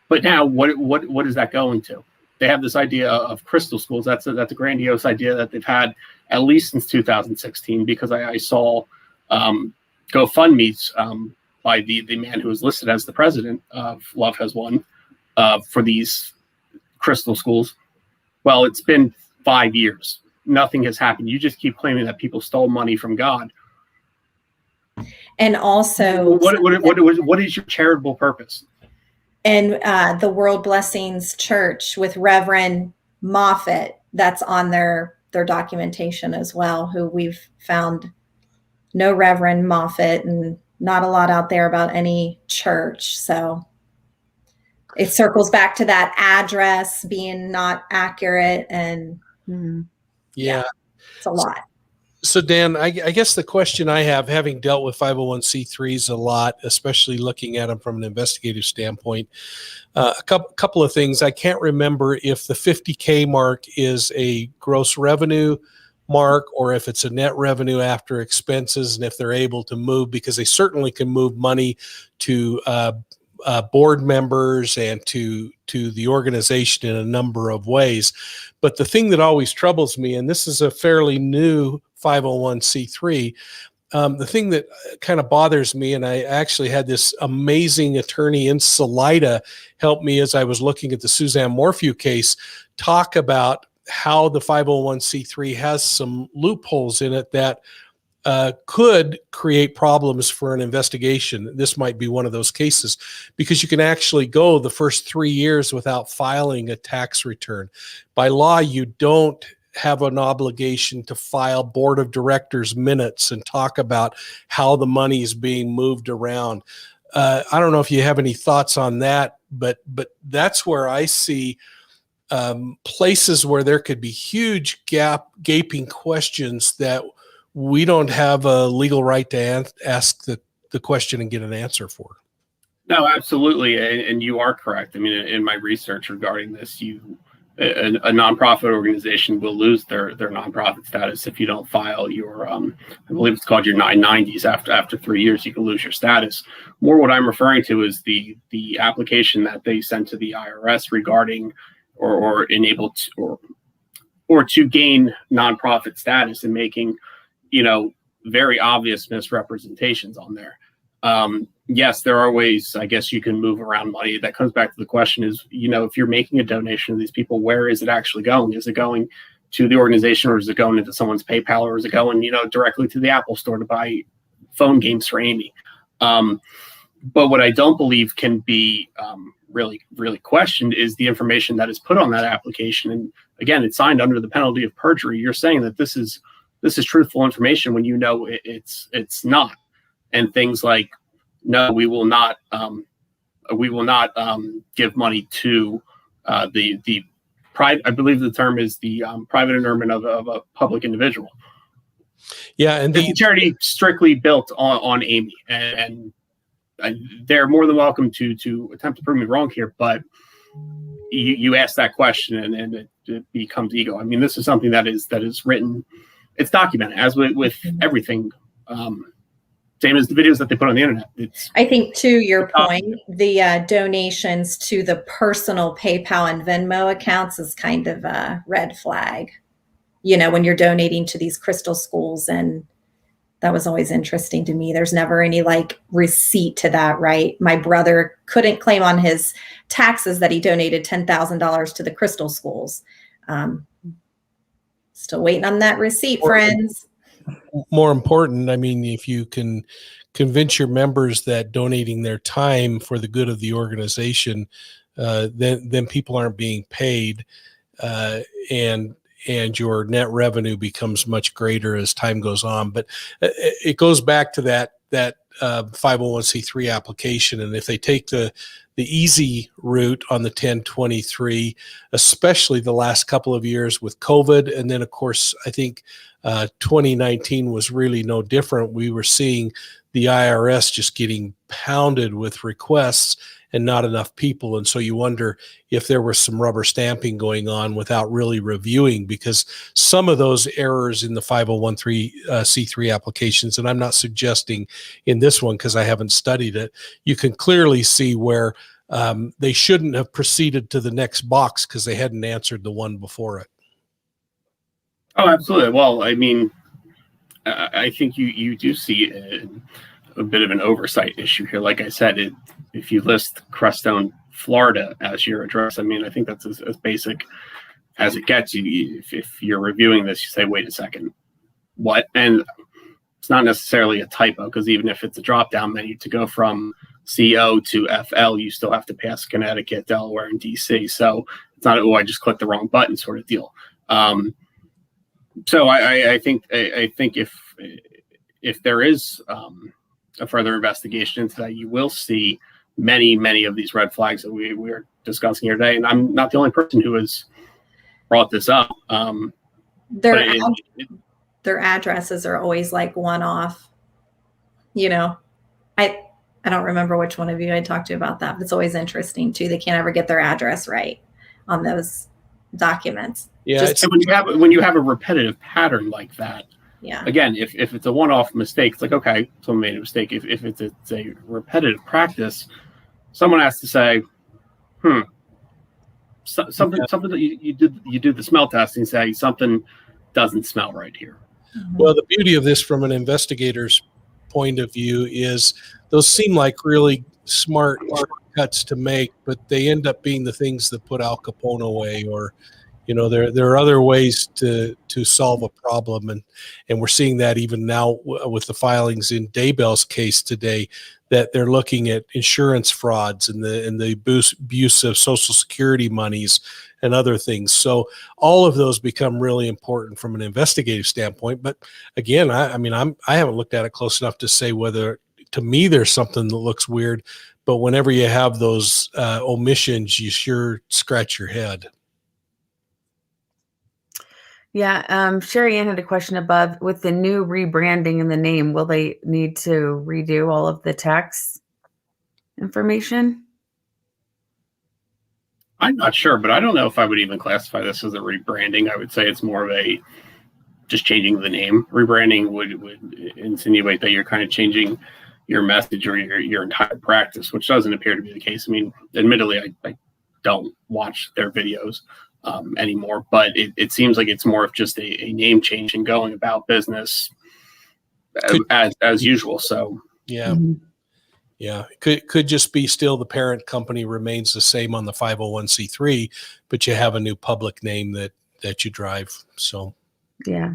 But now, what is that going to? They have this idea of crystal schools. That's a grandiose idea that they've had at least since 2016. Because I saw GoFundMe's by the man who was listed as the president of Love Has Won for these crystal schools. Well, it's been 5 years. Nothing has happened. You just keep claiming that people stole money from God. And also, what is your charitable purpose? And the World Blessings Church with Reverend Moffat, that's on their documentation as well, who we've found no Reverend Moffat and not a lot out there about any church. So it circles back to that address being not accurate. And yeah, it's a lot. So, Dan, I guess the question I have, having dealt with 501c3s a lot, especially looking at them from an investigative standpoint, a couple of things. I can't remember if the 50K mark is a gross revenue mark or if it's a net revenue after expenses, and if they're able to move, because they certainly can move money to board members and to the organization in a number of ways. But the thing that always troubles me, and this is a fairly new 501c3, the thing that kind of bothers me, and I actually had this amazing attorney in Salida help me as I was looking at the Suzanne Morphew case, talk about how the 501c3 has some loopholes in it that could create problems for an investigation. This might be one of those cases because you can actually go the first 3 years without filing a tax return. By law, you don't have an obligation to file board of directors minutes and talk about how the money is being moved around. I don't know if you have any thoughts on that, but that's where I see places where there could be huge gaping questions that we don't have a legal right to ask the question and get an answer for. No, absolutely. And you are correct. I mean, in my research regarding this, a nonprofit organization will lose their nonprofit status if you don't file your I believe it's called your 990s. After 3 years you can lose your status. More what I'm referring to is the application that they sent to the IRS regarding or enable to, or to gain nonprofit status, and making very obvious misrepresentations on there. Yes, there are ways, I guess, you can move around money. That comes back to the question is, if you're making a donation to these people, where is it actually going? Is it going to the organization, or is it going into someone's PayPal, or is it going, directly to the Apple store to buy phone games for Amy? But what I don't believe can be really questioned is the information that is put on that application. And again, it's signed under the penalty of perjury. You're saying that this is truthful information when it's not. And things like, no, we will not give money to the private. I believe the term is the private inurement of a public individual. Yeah, and the charity strictly built on Amy, and they're more than welcome to attempt to prove me wrong here. But you ask that question, and it becomes ego. I mean, this is something that is written. It's documented, as with everything. Same as the videos that they put on the internet. I think, to your point, the donations to the personal PayPal and Venmo accounts is kind of a red flag, when you're donating to these crystal schools. And that was always interesting to me. There's never any receipt to that, right? My brother couldn't claim on his taxes that he donated $10,000 to the crystal schools. Still waiting on that receipt, friends. More important, I mean, if you can convince your members that donating their time for the good of the organization, then people aren't being paid, and your net revenue becomes much greater as time goes on. But it goes back to that 501c3 application, and if they take the easy route on the 1023, especially the last couple of years with COVID, and then of course I think 2019 was really no different. We were seeing the IRS just getting pounded with requests and not enough people. And so you wonder if there was some rubber stamping going on without really reviewing, because some of those errors in the 501c3 applications, and I'm not suggesting in this one because I haven't studied it, you can clearly see where they shouldn't have proceeded to the next box because they hadn't answered the one before it. Oh, absolutely. Well, I mean, I think you do see a bit of an oversight issue here. Like I said, if you list Crestone, Florida as your address, I mean, I think that's as basic as it gets. If you're reviewing this, you say, wait a second, what? And it's not necessarily a typo, because even if it's a drop-down menu to go from CO to FL, you still have to pass Connecticut, Delaware, and DC. So it's not, I just clicked the wrong button sort of deal. So I think if there is a further investigation into that, you will see many of these red flags that we are discussing here today. And I'm not the only person who has brought this up. Their addresses are always one-off. I don't remember which one of you I talked to about that, but it's always interesting too. They can't ever get their address right on those documents. Yeah, when you have a repetitive pattern like that. Yeah. Again, if it's a one-off mistake, it's okay, someone made a mistake. If it's a repetitive practice, someone has to say, something that you do the smell testing, say something doesn't smell right here. Well, the beauty of this from an investigator's point of view is those seem like really smart cuts to make, but they end up being the things that put Al Capone away, or there are other ways to solve a problem, and we're seeing that even now with the filings in Daybell's case today, that they're looking at insurance frauds and the abuse of Social Security monies and other things. So all of those become really important from an investigative standpoint. But again, I haven't looked at it close enough to say whether, to me, there's something that looks weird. But whenever you have those omissions, you sure scratch your head. Yeah, Sherry Ann had a question above. With the new rebranding in the name, will they need to redo all of the tax information? I'm not sure, but I don't know if I would even classify this as a rebranding. I would say it's more of a just changing the name. Rebranding would insinuate that you're kind of changing your message or your entire practice, which doesn't appear to be the case. I mean, admittedly, I don't watch their videos anymore, but it seems like it's more of just a name change and going about business as usual. So yeah. Yeah, could just be still the parent company remains the same on the 501c3, but you have a new public name that you drive. So Yeah.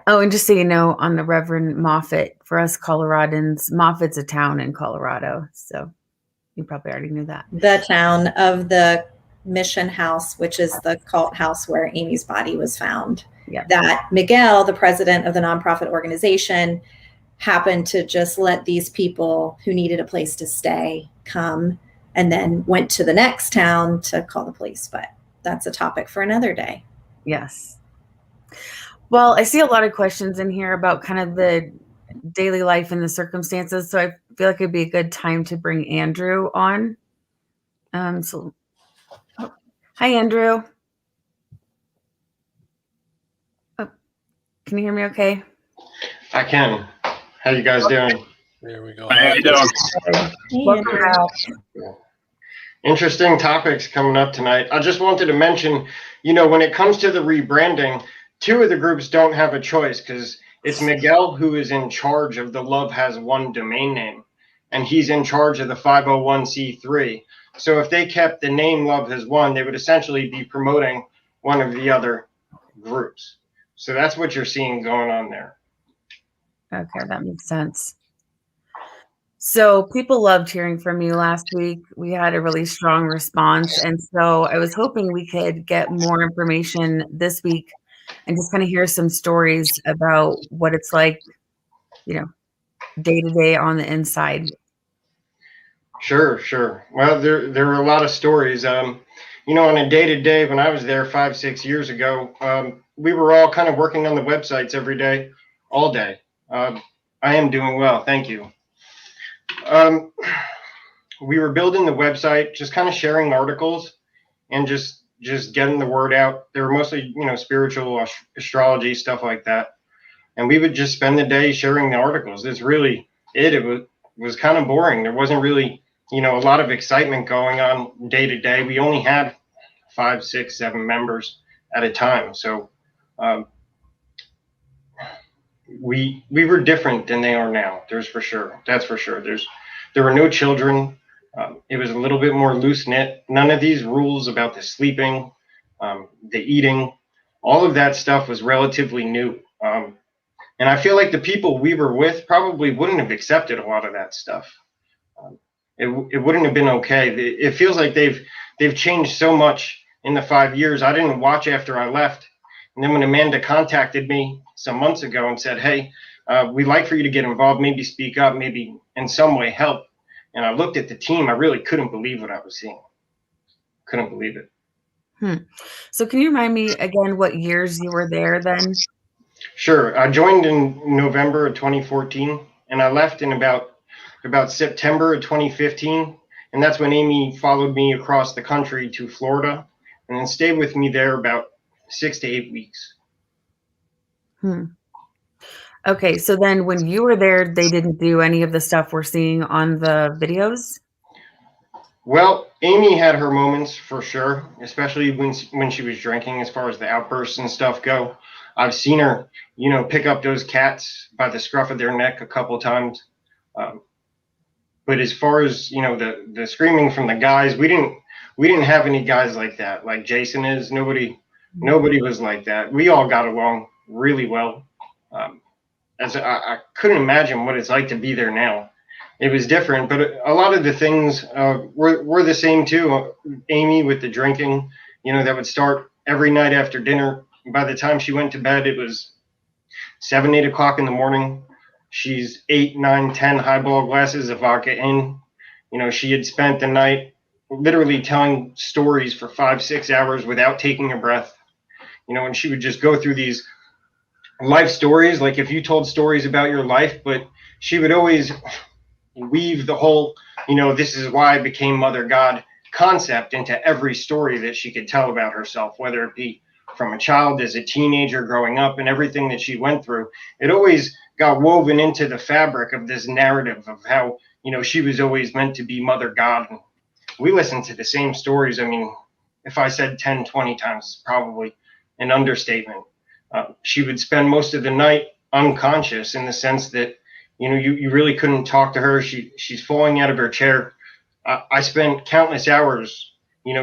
Oh, and just so you know, on the Reverend Moffat, for us Coloradans, Moffat's a town in Colorado. So you probably already knew that. The town of the Mission House, which is the cult house where Amy's body was found. Yeah. That Miguel, the president of the nonprofit organization, happened to just let these people who needed a place to stay come, and then went to the next town to call the police. But that's a topic for another day. Yes. Well, I see a lot of questions in here about kind of the daily life and the circumstances. So I feel like it'd be a good time to bring Andrew on. Hi, Andrew. Oh, can you hear me okay? I can. How you guys doing? There we go. how you doing? Welcome back. Interesting topics coming up tonight. I just wanted to mention, when it comes to the rebranding, two of the groups don't have a choice because it's Miguel who is in charge of the Love Has One domain name, and he's in charge of the 501c3. So if they kept the name Love Has One, they would essentially be promoting one of the other groups. So that's what you're seeing going on there. Okay, that makes sense. So people loved hearing from you last week. We had a really strong response. And so I was hoping we could get more information this week and just kind of hear some stories about what it's like, day to day on the inside. Sure. Well, there are a lot of stories. On a day-to-day, when I was there 5-6 years ago, we were all kind of working on the websites every day, all day. I am doing well, thank you. We were building the website, just kind of sharing articles and just getting the word out. They were mostly, spiritual, astrology, stuff like that. And we would just spend the day sharing the articles. It's really it was kind of boring. There wasn't really, a lot of excitement going on day to day. We only had 5, 6, 7 members at a time. So we were different than they are now. That's for sure. There were no children. It was a little bit more loose knit. None of these rules about the sleeping, the eating, all of that stuff was relatively new. And I feel like the people we were with probably wouldn't have accepted a lot of that stuff. It wouldn't have been okay. It feels like they've changed so much in the 5 years. I didn't watch after I left. And then when Amanda contacted me some months ago and said, hey, we'd like for you to get involved, maybe speak up, maybe in some way help. And I looked at the team. I really couldn't believe what I was seeing. Couldn't believe it. So can you remind me again what years you were there then? Sure. I joined in November of 2014, and I left in about September of 2015. And that's when Amy followed me across the country to Florida and then stayed with me there about 6 to 8 weeks. Okay, so then when you were there, they didn't do any of the stuff we're seeing on the videos? Well, Amy had her moments for sure, especially when she was drinking, as far as the outbursts and stuff go. I've seen her, pick up those cats by the scruff of their neck a couple times. But as far as, the screaming from the guys, we didn't have any guys like that, like Jason is. Nobody was like that. We all got along really well. I couldn't imagine what it's like to be there now. It was different, but a lot of the things were the same too. Amy with the drinking, that would start every night after dinner. By the time she went to bed, it was 7, 8 o'clock in the morning. She's 8, 9, 10 highball glasses of vodka in. She had spent the night literally telling stories for 5, 6 hours without taking a breath. And she would just go through these life stories, like if you told stories about your life, but she would always weave the whole, this is why I became Mother God concept into every story that she could tell about herself, whether it be from a child, as a teenager, growing up, and everything that she went through. It always got woven into the fabric of this narrative of how, she was always meant to be Mother God. And we listened to the same stories. I mean, if I said 10, 20 times, it's probably an understatement. She would spend most of the night unconscious, in the sense that, you really couldn't talk to her. She's falling out of her chair. I spent countless hours,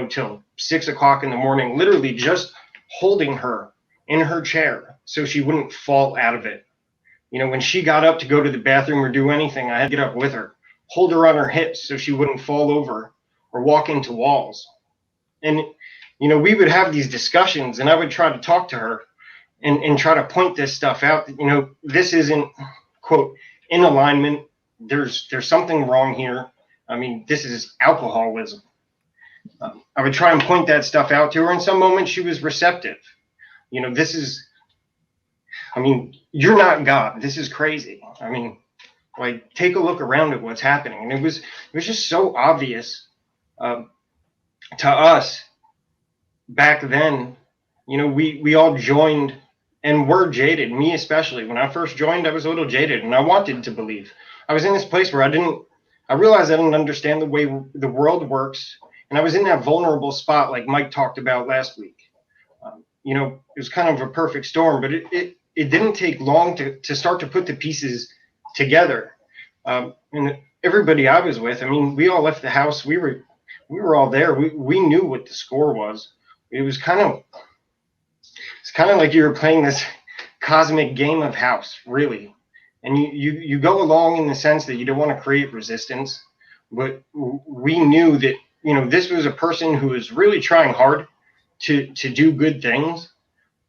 till 6 o'clock in the morning, literally just holding her in her chair so she wouldn't fall out of it. When she got up to go to the bathroom or do anything, I had to get up with her, hold her on her hips so she wouldn't fall over or walk into walls. And, we would have these discussions, and I would try to talk to her and try to point this stuff out. This isn't, quote, in alignment. There's something wrong here. I mean, this is alcoholism. I would try and point that stuff out to her. In some moments, she was receptive. You're not God. This is crazy. I mean, like, take a look around at what's happening. And it was just so obvious to us back then. We all joined and were jaded. Me especially. When I first joined, I was a little jaded, and I wanted to believe. I was in this place where I realized I didn't understand the way the world works. And I was in that vulnerable spot, like Mike talked about last week. It was kind of a perfect storm, but it didn't take long to start to put the pieces together. And everybody I was with, we all left the house. We were all there. We knew what the score was. It's kind of like you were playing this cosmic game of house, really. And you go along in the sense that you don't want to create resistance, but we knew that, this was a person who was really trying hard to do good things.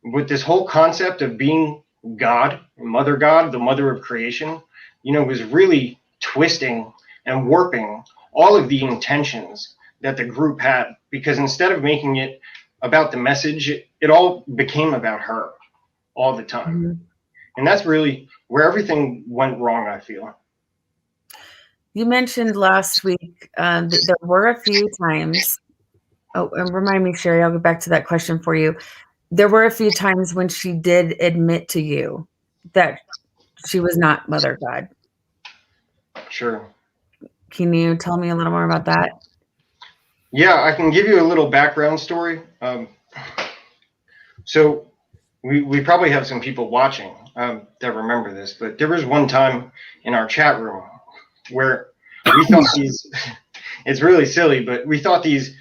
With this whole concept of being God, Mother God, the mother of creation, was really twisting and warping all of the intentions that the group had, because instead of making it about the message, it all became about her all the time. Mm-hmm. And that's really where everything went wrong, I feel. You mentioned last week that there were a few times. Oh, and remind me, Sherry, I'll get back to that question for you. There were a few times when she did admit to you that she was not Mother God. Sure. Can you tell me a little more about that? Yeah, I can give you a little background story. So we probably have some people watching that remember this, but there was one time in our chat room where we thought these, it's really silly, but we thought these,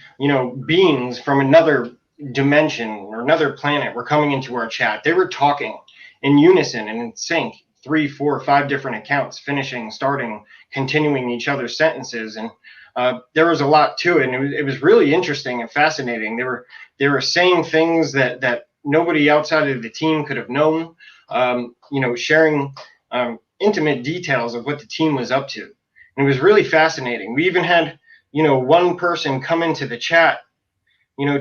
beings from another dimension or another planet were coming into our chat. They were talking in unison and in sync, 3, 4, 5 different accounts, finishing, starting, continuing each other's sentences. And there was a lot to it. And it was really interesting and fascinating. They were saying things that nobody outside of the team could have known, sharing intimate details of what the team was up to. And it was really fascinating. We even had, one person come into the chat,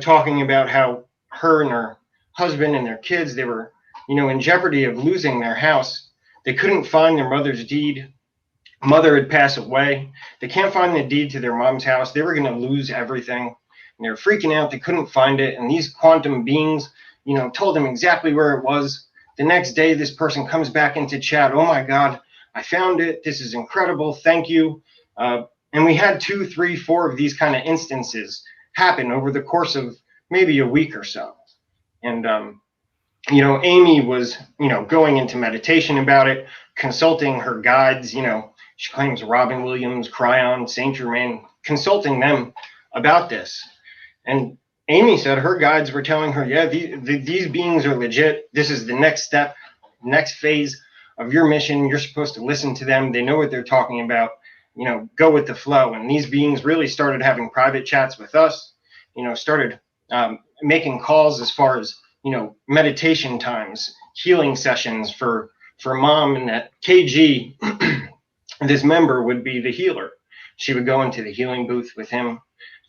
talking about how her and her husband and their kids, they were, in jeopardy of losing their house. They couldn't find their mother's deed. Mother had passed away. They can't find the deed to their mom's house. They were going to lose everything. And they were freaking out. They couldn't find it. And these quantum beings, told them exactly where it was. The next day, this person comes back into chat. Oh my God, I found it. This is incredible. Thank you. And we had 2, 3, 4 of these kind of instances happen over the course of maybe a week or so. And, Amy was, going into meditation about it, consulting her guides, she claims Robin Williams, Cryon, Saint Germain, consulting them about this. And Amy said her guides were telling her, yeah, these beings are legit. This is the next step, next phase of your mission. You're supposed to listen to them. They know what they're talking about, go with the flow. And these beings really started having private chats with us, started making calls as far as, meditation times, healing sessions for mom, and that KG, this member, would be the healer. She would go into the healing booth with him,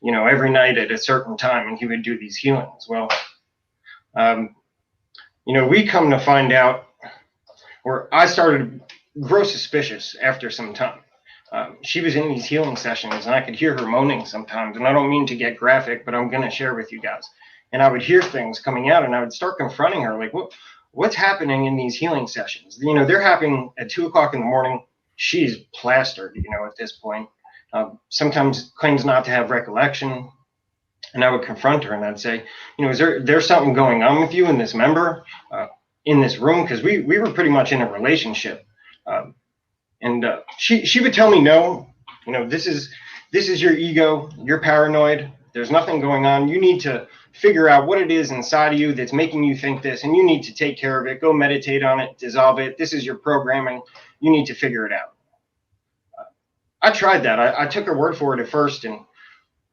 every night at a certain time, and he would do these healings. Well, we come to find out, or I started to grow suspicious after some time. She was in these healing sessions, and I could hear her moaning sometimes. And I don't mean to get graphic, but I'm going to share with you guys. And I would hear things coming out, and I would start confronting her, like, what's happening in these healing sessions? You know, they're happening at 2 o'clock in the morning. She's plastered, you know, at this point. Sometimes claims not to have recollection. And I would confront her, and I'd say, you know, is there's something going on with you and this member in this room? Because we were pretty much in a relationship. And she would tell me, no, you know, this is your ego. You're paranoid. There's nothing going on. You need to figure out what it is inside of you that's making you think this, and you need to take care of it. Go meditate on it, dissolve it. This is your programming. You need to figure it out. I tried that. I took her word for it at first, and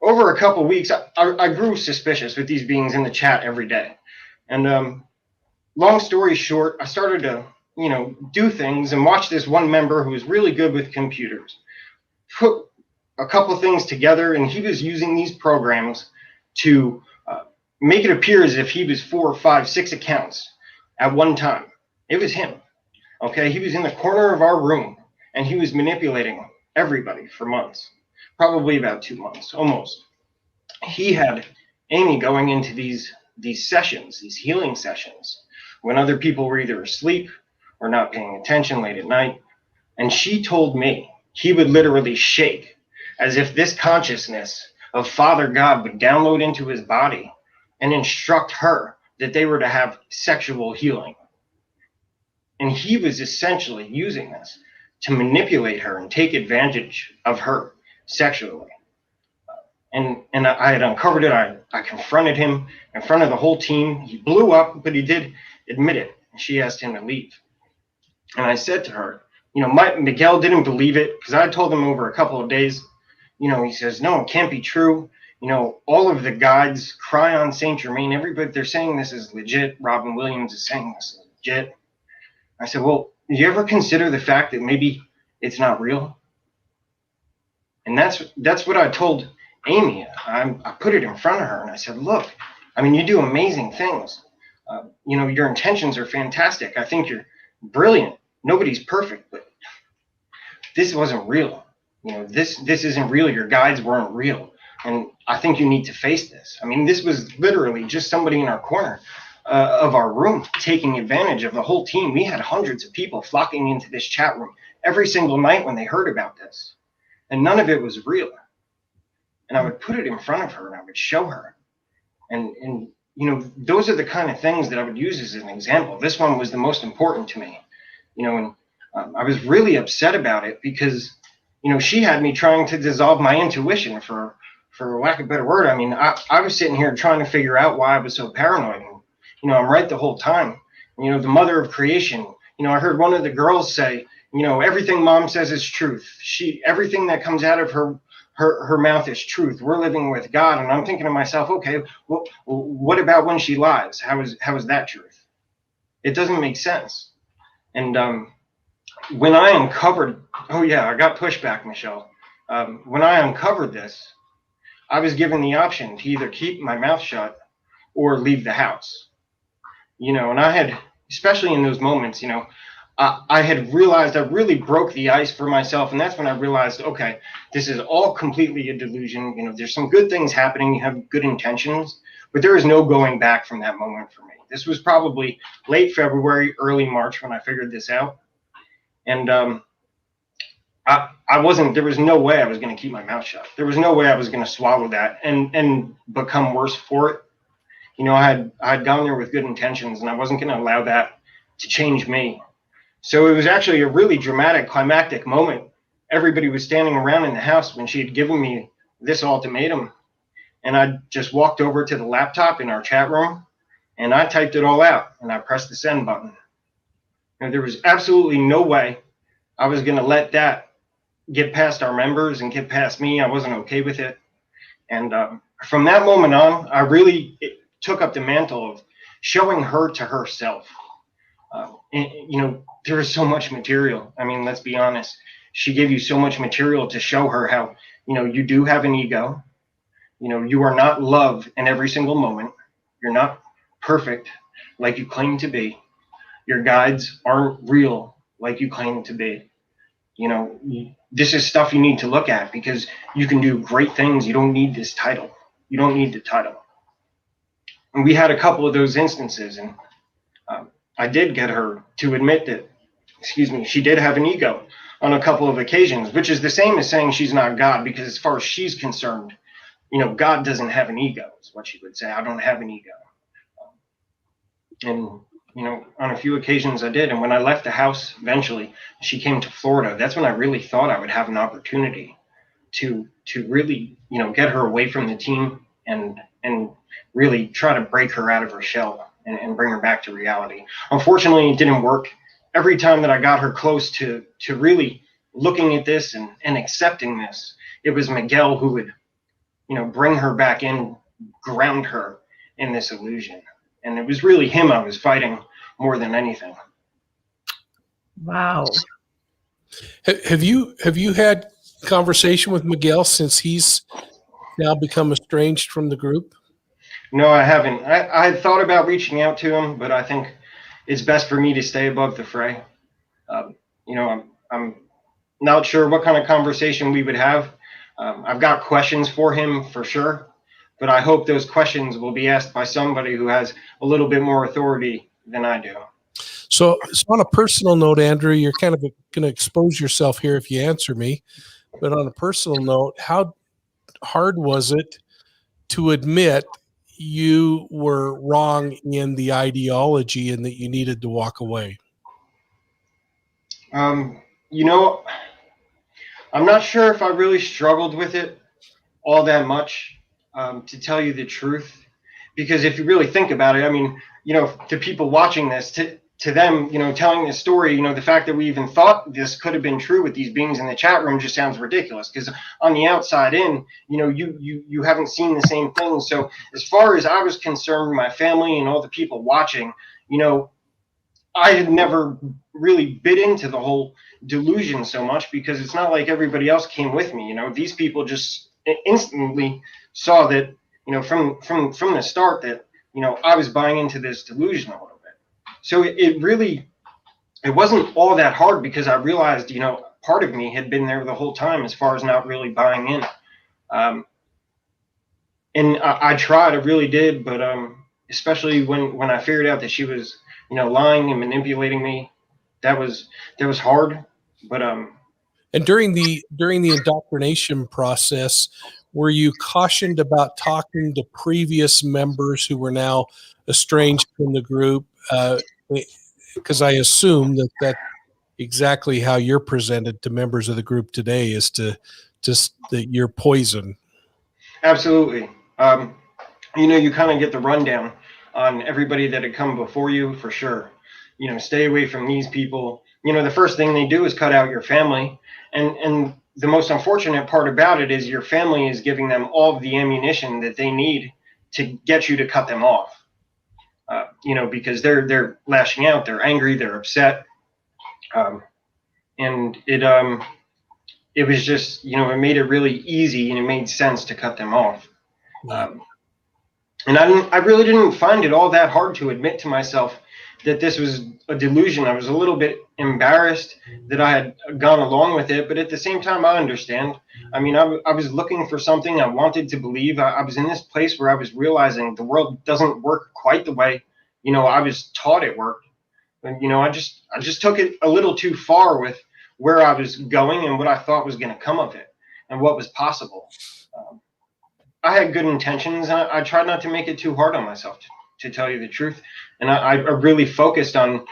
over a couple of weeks, I grew suspicious with these beings in the chat every day. And long story short, I started to, you know, do things and watch this one member who was really good with computers put a couple of things together, and he was using these programs to make it appear as if he was 4, 5, 6 accounts at one time. It was him. Okay, he was in the corner of our room, and he was manipulating everybody for months, probably about 2 months, almost. He had Amy going into these sessions, these healing sessions, when other people were either asleep or not paying attention late at night. And she told me he would literally shake as if this consciousness of Father God would download into his body and instruct her that they were to have sexual healing. And he was essentially using this to manipulate her and take advantage of her sexually. And I had uncovered it. I confronted him in front of the whole team. He blew up, but he did admit it. She asked him to leave. And I said to her, you know, Miguel didn't believe it, because I told him over a couple of days, you know, he says, no, it can't be true. You know, all of the guides cry on Saint Germain. Everybody, they're saying this is legit. Robin Williams is saying this is legit. I said, well, do you ever consider the fact that maybe it's not real? And that's what I told Amy. I put it in front of her, and I said, look, I mean, you do amazing things. You know, your intentions are fantastic. I think you're brilliant. Nobody's perfect, but this wasn't real. You know, this isn't real. Your guides weren't real. And I think you need to face this. I mean, this was literally just somebody in our corner of our room taking advantage of the whole team. We had hundreds of people flocking into this chat room every single night when they heard about this. And none of it was real. And I would put it in front of her, and I would show her. And you know, those are the kind of things that I would use as an example. This one was the most important to me. You know, and I was really upset about it because, you know, she had me trying to dissolve my intuition, for lack of a better word. I mean, I was sitting here trying to figure out why I was so paranoid. And, you know, I'm right the whole time. You know, the mother of creation. You know, I heard one of the girls say, you know, everything mom says is truth. Everything that comes out of her mouth is truth. We're living with God. And I'm thinking to myself, okay, well, what about when she lies? How is that truth? It doesn't make sense. And when I uncovered, oh yeah, I got pushback, Michelle. When I uncovered this, I was given the option to either keep my mouth shut or leave the house. You know, and I had, especially in those moments, you know, I had realized I really broke the ice for myself. And that's when I realized, okay, this is all completely a delusion. You know, there's some good things happening. You have good intentions, but there is no going back from that moment for me. This was probably late February, early March when I figured this out. And I wasn't, there was no way I was going to keep my mouth shut. There was no way I was going to swallow that and become worse for it. You know, I had gone there with good intentions, and I wasn't going to allow that to change me. So it was actually a really dramatic, climactic moment. Everybody was standing around in the house when she had given me this ultimatum. And I just walked over to the laptop in our chat room, and I typed it all out, and I pressed the send button. And there was absolutely no way I was going to let that get past our members and get past me. I wasn't okay with it. And from that moment on, I really took up the mantle of showing her to herself. And, you know, there was so much material. I mean, let's be honest. She gave you so much material to show her how, you know, you do have an ego. You know, you are not love in every single moment. You're not perfect like you claim to be. Your guides aren't real like you claim to be. You know, this is stuff you need to look at because you can do great things. You don't need this title. You don't need the title. And we had a couple of those instances, and I did get her to admit that, she did have an ego on a couple of occasions, which is the same as saying she's not God, because as far as she's concerned, God doesn't have an ego, is what she would say. I don't have an ego. And, on a few occasions I did. And when I left the house, eventually, she came to Florida. That's when I really thought I would have an opportunity to really, get her away from the team and really try to break her out of her shell and bring her back to reality. Unfortunately, it didn't work. Every time that I got her close to really looking at this and accepting this, it was Miguel who would, bring her back in, ground her in this illusion. And it was really him I was fighting more than anything. Wow. Have you had conversation with Miguel since he's now become estranged from the group? No, I haven't. I had thought about reaching out to him, but I think it's best for me to stay above the fray. I'm not sure what kind of conversation we would have. I've got questions for him for sure, but I hope those questions will be asked by somebody who has a little bit more authority than I do. So on a personal note, Andrew, you're kind of going to expose yourself here if you answer me, but on a personal note, how hard was it to admit you were wrong in the ideology and that you needed to walk away? I'm not sure if I really struggled with it all that much, to tell you the truth, because if you really think about it, to people watching this, to them, telling this story, the fact that we even thought this could have been true with these beings in the chat room just sounds ridiculous, because on the outside in, you haven't seen the same thing. So as far as I was concerned, my family and all the people watching, I had never really bit into the whole delusion so much, because it's not like everybody else came with me. These people just instantly saw that, from the start that, I was buying into this delusion a little bit. So it wasn't all that hard, because I realized, part of me had been there the whole time as far as not really buying in. And I tried, I really did, but especially when I figured out that she was, lying and manipulating me, that was hard. But and during the indoctrination process, were you cautioned about talking to previous members who were now estranged from the group? Because I assume that that's exactly how you're presented to members of the group today, is to just that you're poison. Absolutely. You kind of get the rundown on everybody that had come before you, for sure. Stay away from these people. The first thing they do is cut out your family. And the most unfortunate part about it is your family is giving them all of the ammunition that they need to get you to cut them off. Because they're lashing out, they're angry, they're upset. And it was just, it made it really easy, and it made sense to cut them off. And I really didn't find it all that hard to admit to myself that this was a delusion. I was a little bit embarrassed that I had gone along with it, but at the same time, I understand. I was looking for something I wanted to believe. I was in this place where I was realizing the world doesn't work quite the way, I was taught it worked. And, I just took it a little too far with where I was going and what I thought was going to come of it and what was possible. I had good intentions, and I tried not to make it too hard on myself, to tell you the truth. And I really focused on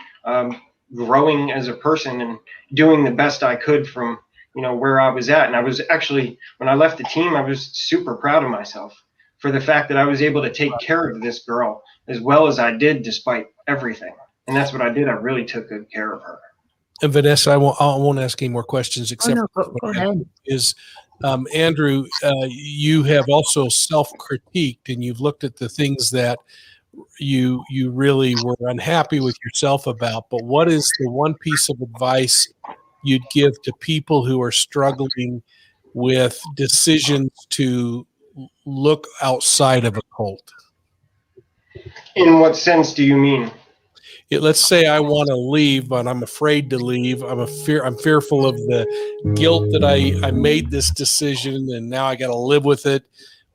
growing as a person and doing the best I could from, where I was at. And I was actually, when I left the team, I was super proud of myself for the fact that I was able to take care of this girl as well as I did, despite everything. And that's what I did. I really took good care of her. And Vanessa, I won't ask any more questions, except go ahead. Andrew, you have also self-critiqued, and you've looked at the things that you really were unhappy with yourself about. But what is the one piece of advice you'd give to people who are struggling with decisions to look outside of a cult? In what sense do you mean? let's say I want to leave, but I'm afraid to leave. I'm fearful of the guilt that I made this decision and now I got to live with it.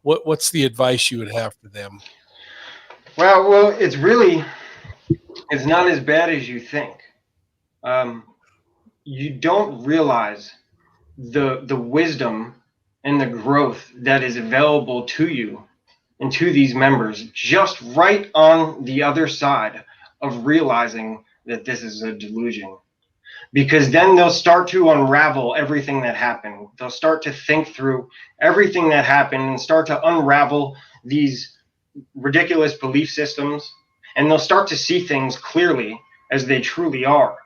What's the advice you would have for them? Well, it's not as bad as you think. You don't realize the wisdom and the growth that is available to you and to these members just right on the other side of realizing that this is a delusion. Because then they'll start to unravel everything that happened. They'll start to think through everything that happened and start to unravel these ridiculous belief systems, and they'll start to see things clearly as they truly are.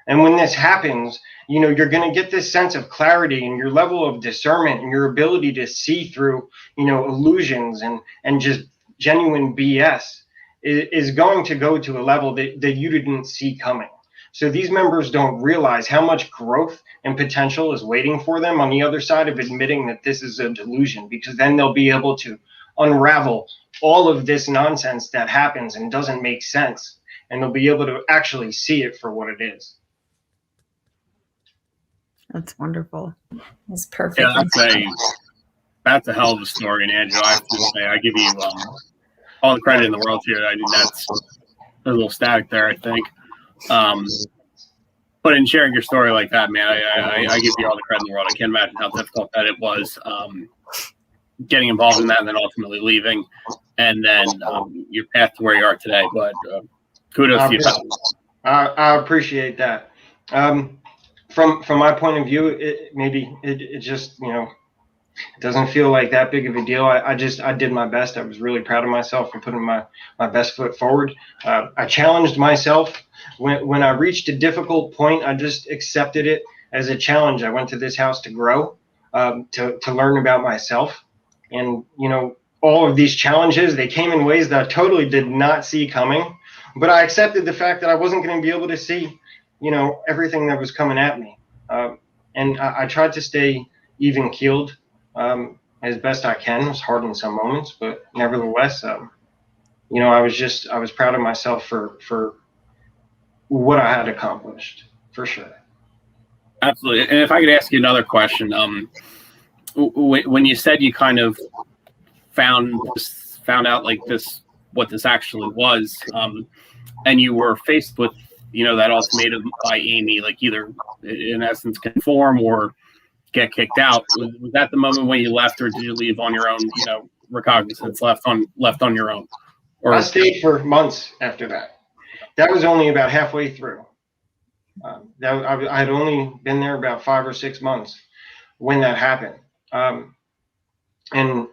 And when this happens, you're going to get this sense of clarity, and your level of discernment and your ability to see through, illusions and just genuine BS is going to go to a level that you didn't see coming. So these members don't realize how much growth and potential is waiting for them on the other side of admitting that this is a delusion, because then they'll be able to unravel all of this nonsense that happens and doesn't make sense, and they'll be able to actually see it for what it is. That's wonderful. That's perfect. Yeah, that's a hell of a story. And Angela, I have to say, I give you all the credit in the world here. I mean, that's a little static there, I think. But in sharing your story like that, man, I give you all the credit in the world. I can't imagine how difficult that it was getting involved in that and then ultimately leaving, and then your path to where you are today. But kudos to you. I appreciate that. From my point of view, it just it doesn't feel like that big of a deal. I did my best. I was really proud of myself for putting my best foot forward. I challenged myself. When I reached a difficult point, I just accepted it as a challenge. I went to this house to grow, to learn about myself. And, all of these challenges, they came in ways that I totally did not see coming. But I accepted the fact that I wasn't going to be able to see, everything that was coming at me. And I tried to stay even keeled as best I can. It was hard in some moments, but nevertheless, I was proud of myself for what I had accomplished, for sure. Absolutely. And if I could ask you another question, when you said you kind of found out like this, what this actually was, and you were faced with, that ultimatum by Amy, like either in essence conform or get kicked out, was that the moment when you left, or did you leave on your own, recognizance, left on your own? Or I stayed for months after that. That was only about halfway through. I had only been there about 5 or 6 months when that happened. And,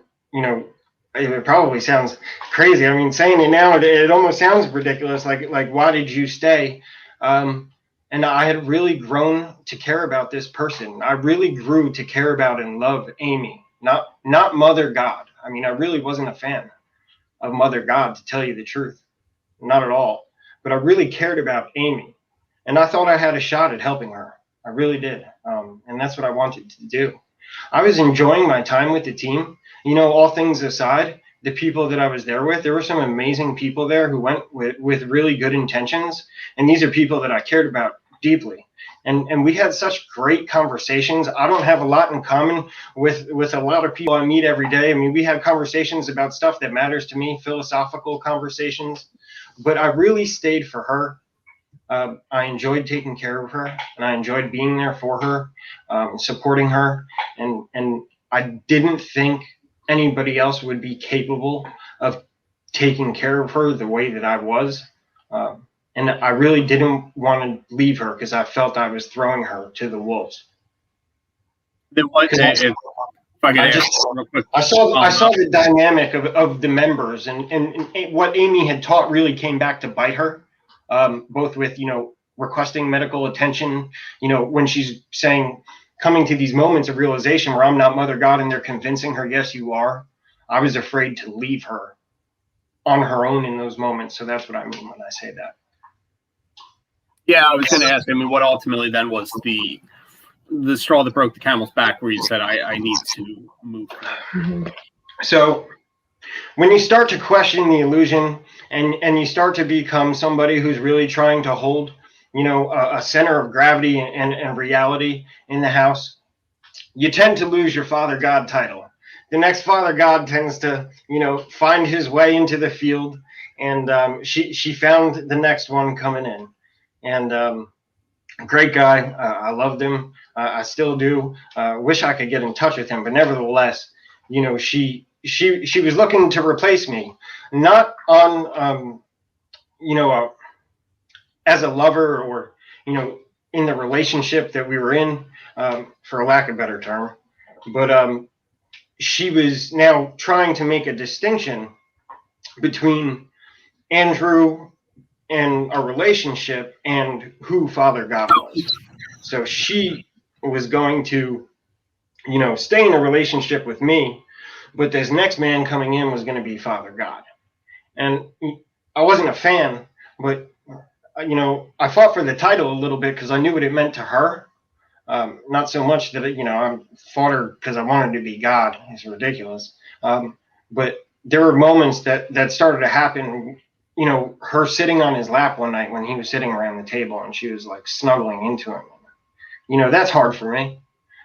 it probably sounds crazy. I mean, saying it now, it almost sounds ridiculous. Like, why did you stay? And I had really grown to care about this person. I really grew to care about and love Amy, not Mother God. I mean, I really wasn't a fan of Mother God, to tell you the truth. Not at all. But I really cared about Amy. And I thought I had a shot at helping her. I really did. And that's what I wanted to do. I was enjoying my time with the team. All things aside, the people that I was there with, there were some amazing people there who went with really good intentions. And these are people that I cared about deeply. And we had such great conversations. I don't have a lot in common with a lot of people I meet every day. I mean, we had conversations about stuff that matters to me, philosophical conversations. But I really stayed for her. I enjoyed taking care of her, and I enjoyed being there for her, supporting her. And I didn't think anybody else would be capable of taking care of her the way that I was. And I really didn't want to leave her because I felt I was throwing her to the wolves. I saw the dynamic of the members, and what Amy had taught really came back to bite her, both with, requesting medical attention, when she's saying, coming to these moments of realization where I'm not Mother God, and they're convincing her, yes, you are. I was afraid to leave her on her own in those moments. So that's what I mean when I say that. Yeah, I was going to ask, what ultimately then was the straw that broke the camel's back, where you said, I need to move. So when you start to question the illusion and you start to become somebody who's really trying to hold, a center of gravity and reality in the house, you tend to lose your Father God title. The next Father God tends to, find his way into the field, and she found the next one coming in. And great guy. I loved him. I still do. Wish I could get in touch with him, but nevertheless, she was looking to replace me, not on, as a lover or, in the relationship that we were in, for a lack of a better term, but she was now trying to make a distinction between Andrew and our relationship and who Father God was. So she was going to, stay in a relationship with me, but this next man coming in was going to be Father God. And I wasn't a fan, but, I fought for the title a little bit because I knew what it meant to her. Not so much that, I fought her because I wanted to be God. It's ridiculous. But there were moments that started to happen, her sitting on his lap one night when he was sitting around the table and she was like snuggling into him. That's hard for me.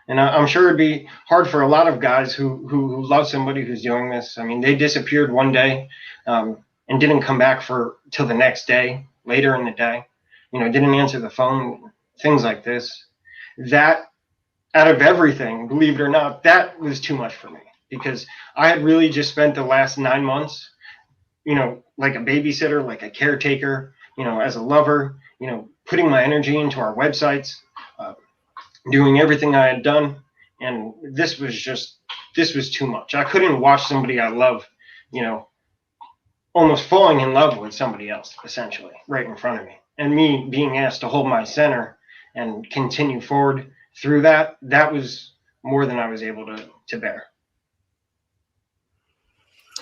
And I'm sure it'd be hard for a lot of guys who love somebody who's doing this. I mean, they disappeared one day and didn't come back till the next day, later in the day, didn't answer the phone, things like this. That, out of everything, believe it or not, that was too much for me, because I had really just spent the last 9 months, like a babysitter, like a caretaker, as a lover, putting my energy into our websites, doing everything I had done. And this was too much. I couldn't watch somebody I love, almost falling in love with somebody else, essentially, right in front of me. And me being asked to hold my center and continue forward through that was more than I was able to bear.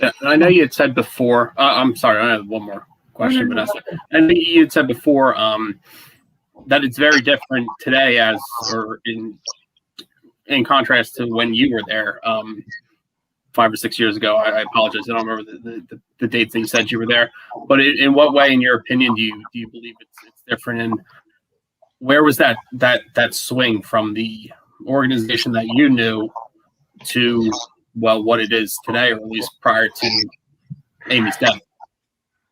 Yeah, I know you had said before, I'm sorry, I have one more question, Vanessa. I know you had said before that it's very different today or in contrast to when you were there 5 or 6 years ago. I apologize, I don't remember the dates that you said you were there. But in what way, in your opinion, do you believe it's different? And where was that swing from the organization that you knew to, well, what it is today, or at least prior to Amy's death?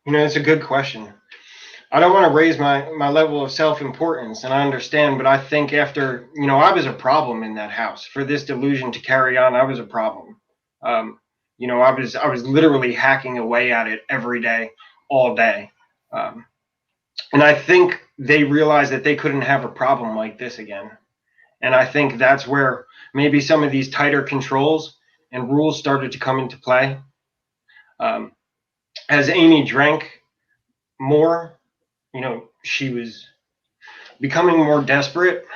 It's a good question. I don't want to raise my level of self-importance, and I understand, but I think after, I was a problem in that house. For this delusion to carry on, I was a problem. I was literally hacking away at it every day, all day. And I think they realized that they couldn't have a problem like this again. And I think that's where maybe some of these tighter controls and rules started to come into play. As Amy drank more, she was becoming more desperate.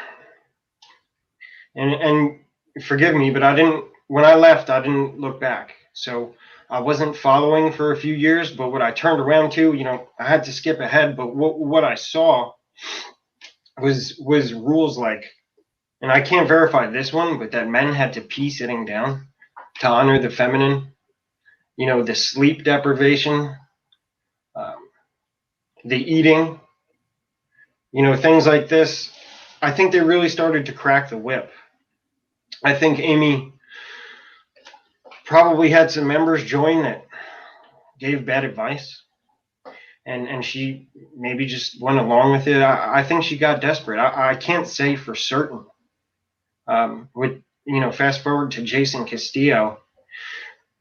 And forgive me, but when I left, I didn't look back. So I wasn't following for a few years, but what I turned around to, I had to skip ahead. But what I saw was rules like, and I can't verify this one, but that men had to pee sitting down to honor the feminine, the sleep deprivation, the eating, things like this. I think they really started to crack the whip. I think Amy probably had some members join that gave bad advice, and she maybe just went along with it. I think she got desperate. I can't say for certain. Fast forward to Jason Castillo,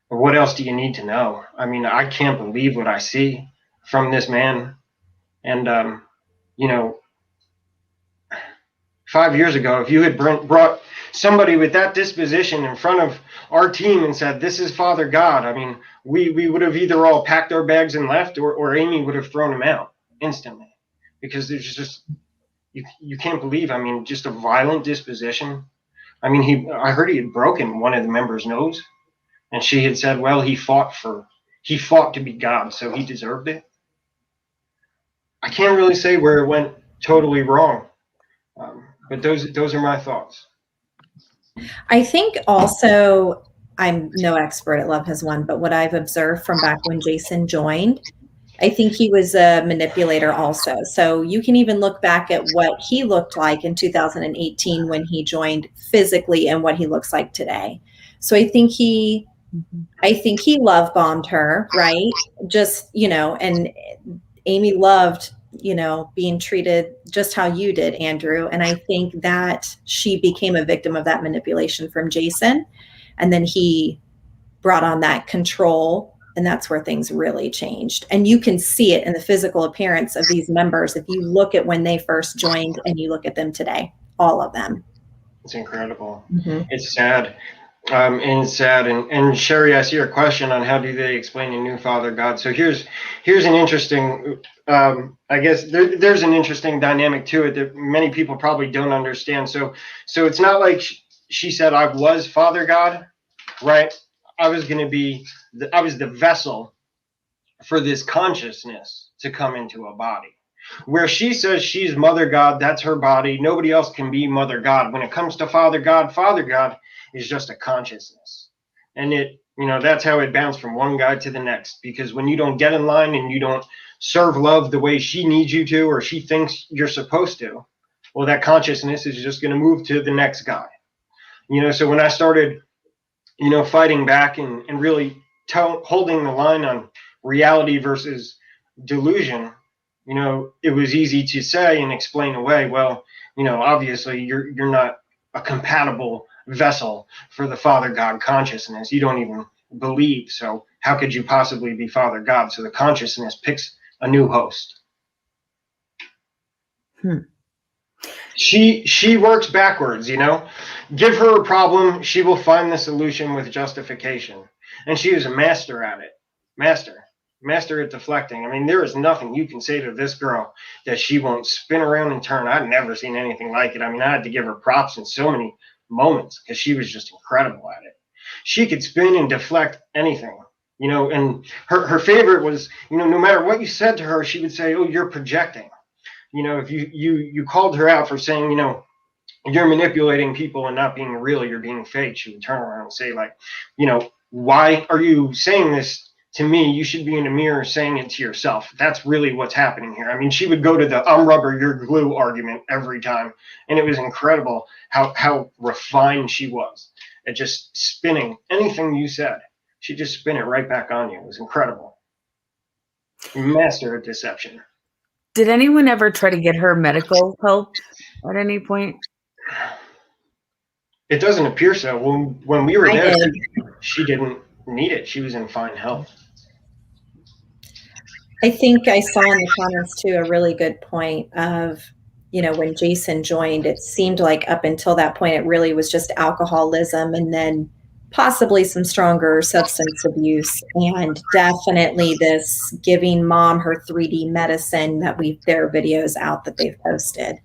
what else do you need to know? I mean, I can't believe what I see from this man. And 5 years ago, if you had brought somebody with that disposition in front of our team and said, this is Father God, I mean, we would have either all packed our bags and left, or Amy would have thrown him out instantly, because there's just, you can't believe, I mean, just a violent disposition. I mean, I heard he had broken one of the members' nose, and she had said, well, he fought to be God, so he deserved it. I can't really say where it went totally wrong. But those are my thoughts. I think also I'm no expert at Love Has Won, but what I've observed from back when Jason joined, I think he was a manipulator also. So you can even look back at what he looked like in 2018 when he joined physically and what he looks like today. So I think he love bombed her, right? Just, and Amy loved, being treated just how you did, Andrew. And I think that she became a victim of that manipulation from Jason. And then he brought on that control, and that's where things really changed. And you can see it in the physical appearance of these members. If you look at when they first joined and you look at them today, all of them. It's incredible. Mm-hmm. It's sad. And it's sad. And Sherry, I see your question on how do they explain a new Father God. So here's an interesting, I guess there's an interesting dynamic to it that many people probably don't understand. So it's not like she said, I was Father God, right? I was the vessel for this consciousness to come into a body. Where she says she's Mother God, that's her body. Nobody else can be Mother God. When it comes to Father God is just a consciousness. And that's how it bounced from one guy to the next. Because when you don't get in line and you don't serve love the way she needs you to, or she thinks you're supposed to, well, that consciousness is just going to move to the next guy. So when I started, fighting back and really holding the line on reality versus delusion, it was easy to say and explain away, well, obviously you're not a compatible vessel for the Father God consciousness. You don't even believe. So how could you possibly be Father God? So the consciousness picks a new host. She works backwards, give her a problem. She will find the solution with justification. And she is a master at it. Master at deflecting. I mean, there is nothing you can say to this girl that she won't spin around and turn. I've never seen anything like it. I mean, I had to give her props in so many moments because she was just incredible at it. She could spin and deflect anything, and her favorite was, no matter what you said to her, she would say, oh, you're projecting. If you called her out for saying, you're manipulating people and not being real, you're being fake, she would turn around and say, like, why are you saying this to me? You should be in the mirror saying it to yourself. That's really what's happening here. I mean, she would go to the I'm rubber, you're glue argument every time. And it was incredible how refined she was at just spinning anything you said. She'd just spin it right back on you. It was incredible. Master at deception. Did anyone ever try to get her medical help at any point? It doesn't appear so. When we were there, she didn't need it. She was in fine health. I think I saw in the comments too a really good point of, when Jason joined, it seemed like up until that point it really was just alcoholism and then possibly some stronger substance abuse, and definitely this giving mom her 3D medicine that there are videos out that they've posted.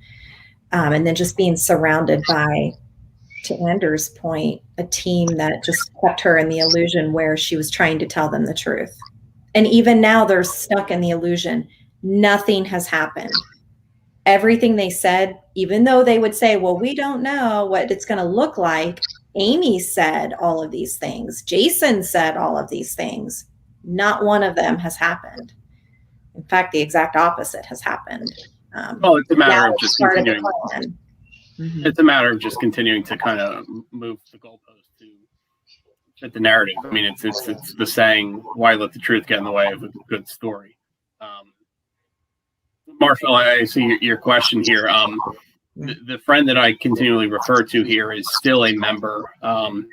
And then just being surrounded by, to Andrew's point, a team that just kept her in the illusion where she was trying to tell them the truth. And even now they're stuck in the illusion. Nothing has happened. Everything they said, even though they would say, well, we don't know what it's going to look like. Amy said all of these things. Jason said all of these things. Not one of them has happened. In fact, the exact opposite has happened. Well, it's a matter of just continuing. Mm-hmm. It's a matter of just continuing to kind of move the goalpost to fit the narrative. I mean, it's the saying, "Why let the truth get in the way of a good story?" Marshall, I see your question here. The friend that I continually refer to here is still a member, an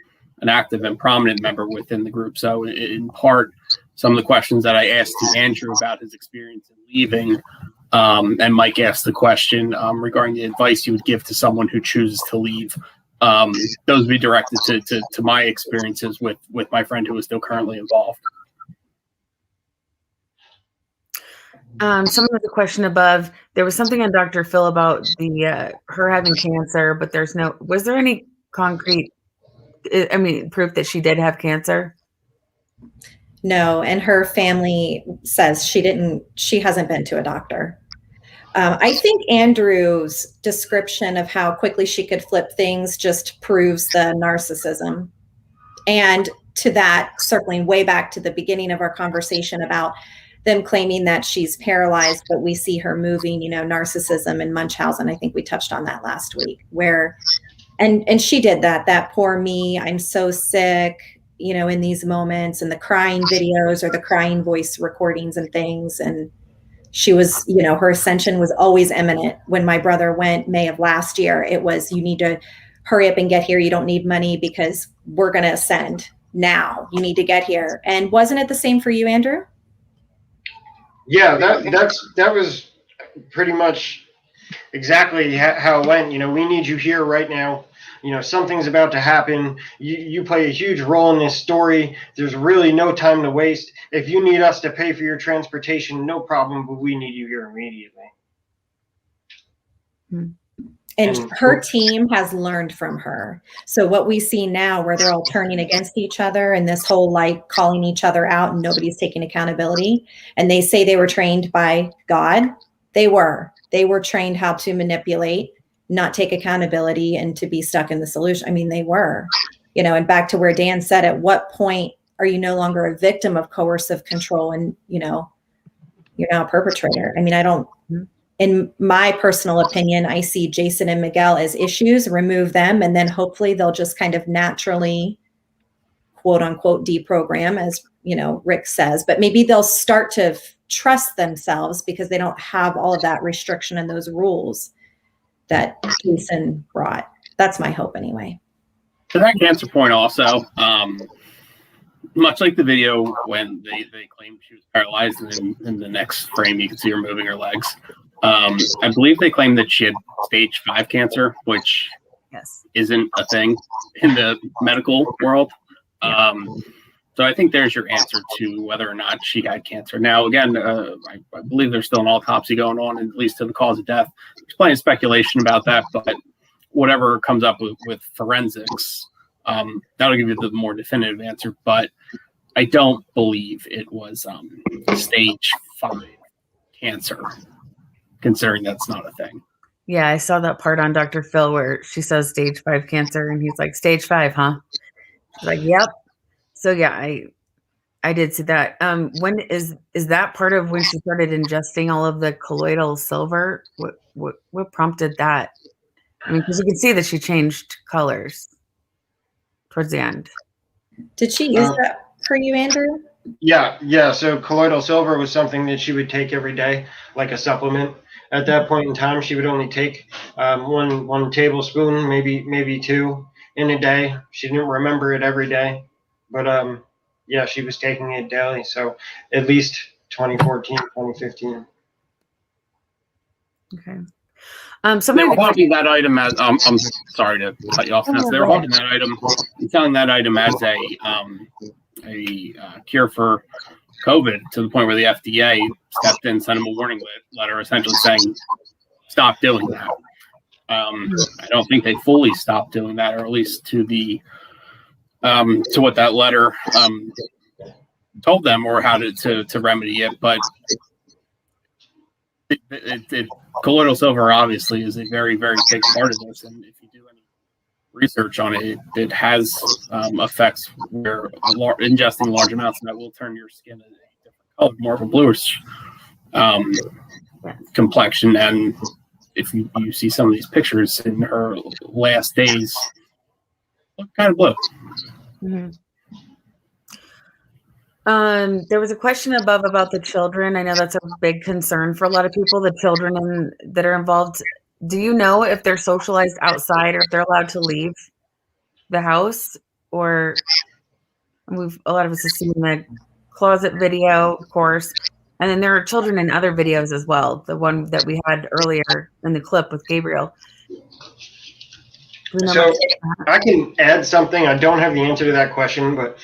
active and prominent member within the group. So in part, some of the questions that I asked to Andrew about his experience in leaving, and Mike asked the question regarding the advice you would give to someone who chooses to leave. Those would be directed to my experiences with my friend who is still currently involved. Someone has a question above. There was something on Dr. Phil about the her having cancer, but was there any concrete, proof that she did have cancer? No, and her family says she hasn't been to a doctor. I think Andrew's description of how quickly she could flip things just proves the narcissism. And to that, circling way back to the beginning of our conversation about them claiming that she's paralyzed, but we see her moving, narcissism and Munchausen. I think we touched on that last week, where, and she did that poor me, I'm so sick, in these moments, and the crying videos or the crying voice recordings and things. And she was, her ascension was always imminent. When my brother went May of last year, it was, you need to hurry up and get here. You don't need money because we're going to ascend now. You need to get here. And wasn't it the same for you, Andrew? Yeah, that was pretty much exactly how it went. We need you here right now. Something's about to happen. You play a huge role in this story. There's really no time to waste. If you need us to pay for your transportation, no problem, but we need you here immediately. And her team has learned from her. So what we see now, where they're all turning against each other and this whole calling each other out and nobody's taking accountability. And they say they were trained by God. They were trained how to manipulate, not take accountability, and to be stuck in the solution. I mean, they were, and back to where Dan said, at what point are you no longer a victim of coercive control and, you're now a perpetrator? I mean, in my personal opinion, I see Jason and Miguel as issues, remove them, and then hopefully they'll just kind of naturally, quote unquote, deprogram, as, Rick says, but maybe they'll start to trust themselves because they don't have all of that restriction and those rules that Jason brought. That's my hope anyway. To that cancer point also, much like the video when they claimed she was paralyzed, and in the next frame you can see her moving her legs. I believe they claimed that she had stage 5 cancer, which isn't a thing in the medical world. So I think there's your answer to whether or not she had cancer. Now, again, I believe there's still an autopsy going on, at least to the cause of death. There's plenty of speculation about that, but whatever comes up with forensics, that'll give you the more definitive answer. But I don't believe it was stage 5 cancer, considering that's not a thing. Yeah, I saw that part on Dr. Phil where she says stage 5 cancer, and he's like, stage 5, huh? She's like, yep. So yeah, I did see that. When is that part of when she started ingesting all of the colloidal silver? What prompted that? I mean, because you can see that she changed colors towards the end. Did she use that for you, Andrew? Yeah. So colloidal silver was something that she would take every day, like a supplement. At that point in time, she would only take one tablespoon, maybe 2 in a day. She didn't remember it every day, but yeah, she was taking it daily. So at least 2014, 2015. Okay. They were hawking that item as I'm sorry to cut you off. They were hawking that item, selling that item as a cure for COVID, to the point where the FDA stepped in, sent them a warning letter, essentially saying, "Stop doing that." I don't think they fully stopped doing that, or at least to the to what that letter told them, or how to remedy it. But colloidal silver obviously is a very, very big part of this, and if you do any research on it, it has effects where ingesting large amounts of that will turn your skin a different color, more of a bluish complexion. And if you see some of these pictures in her last days, look kind of blue. Mm-hmm. There was a question above about the children. I know that's a big concern for a lot of people, the children that are involved. Do you know if they're socialized outside, or if they're allowed to leave the house? Or a lot of us have seen the closet video, of course, and then there are children in other videos as well. The one that we had earlier in the clip with Gabriel. So I can add something. I don't have the answer to that question, but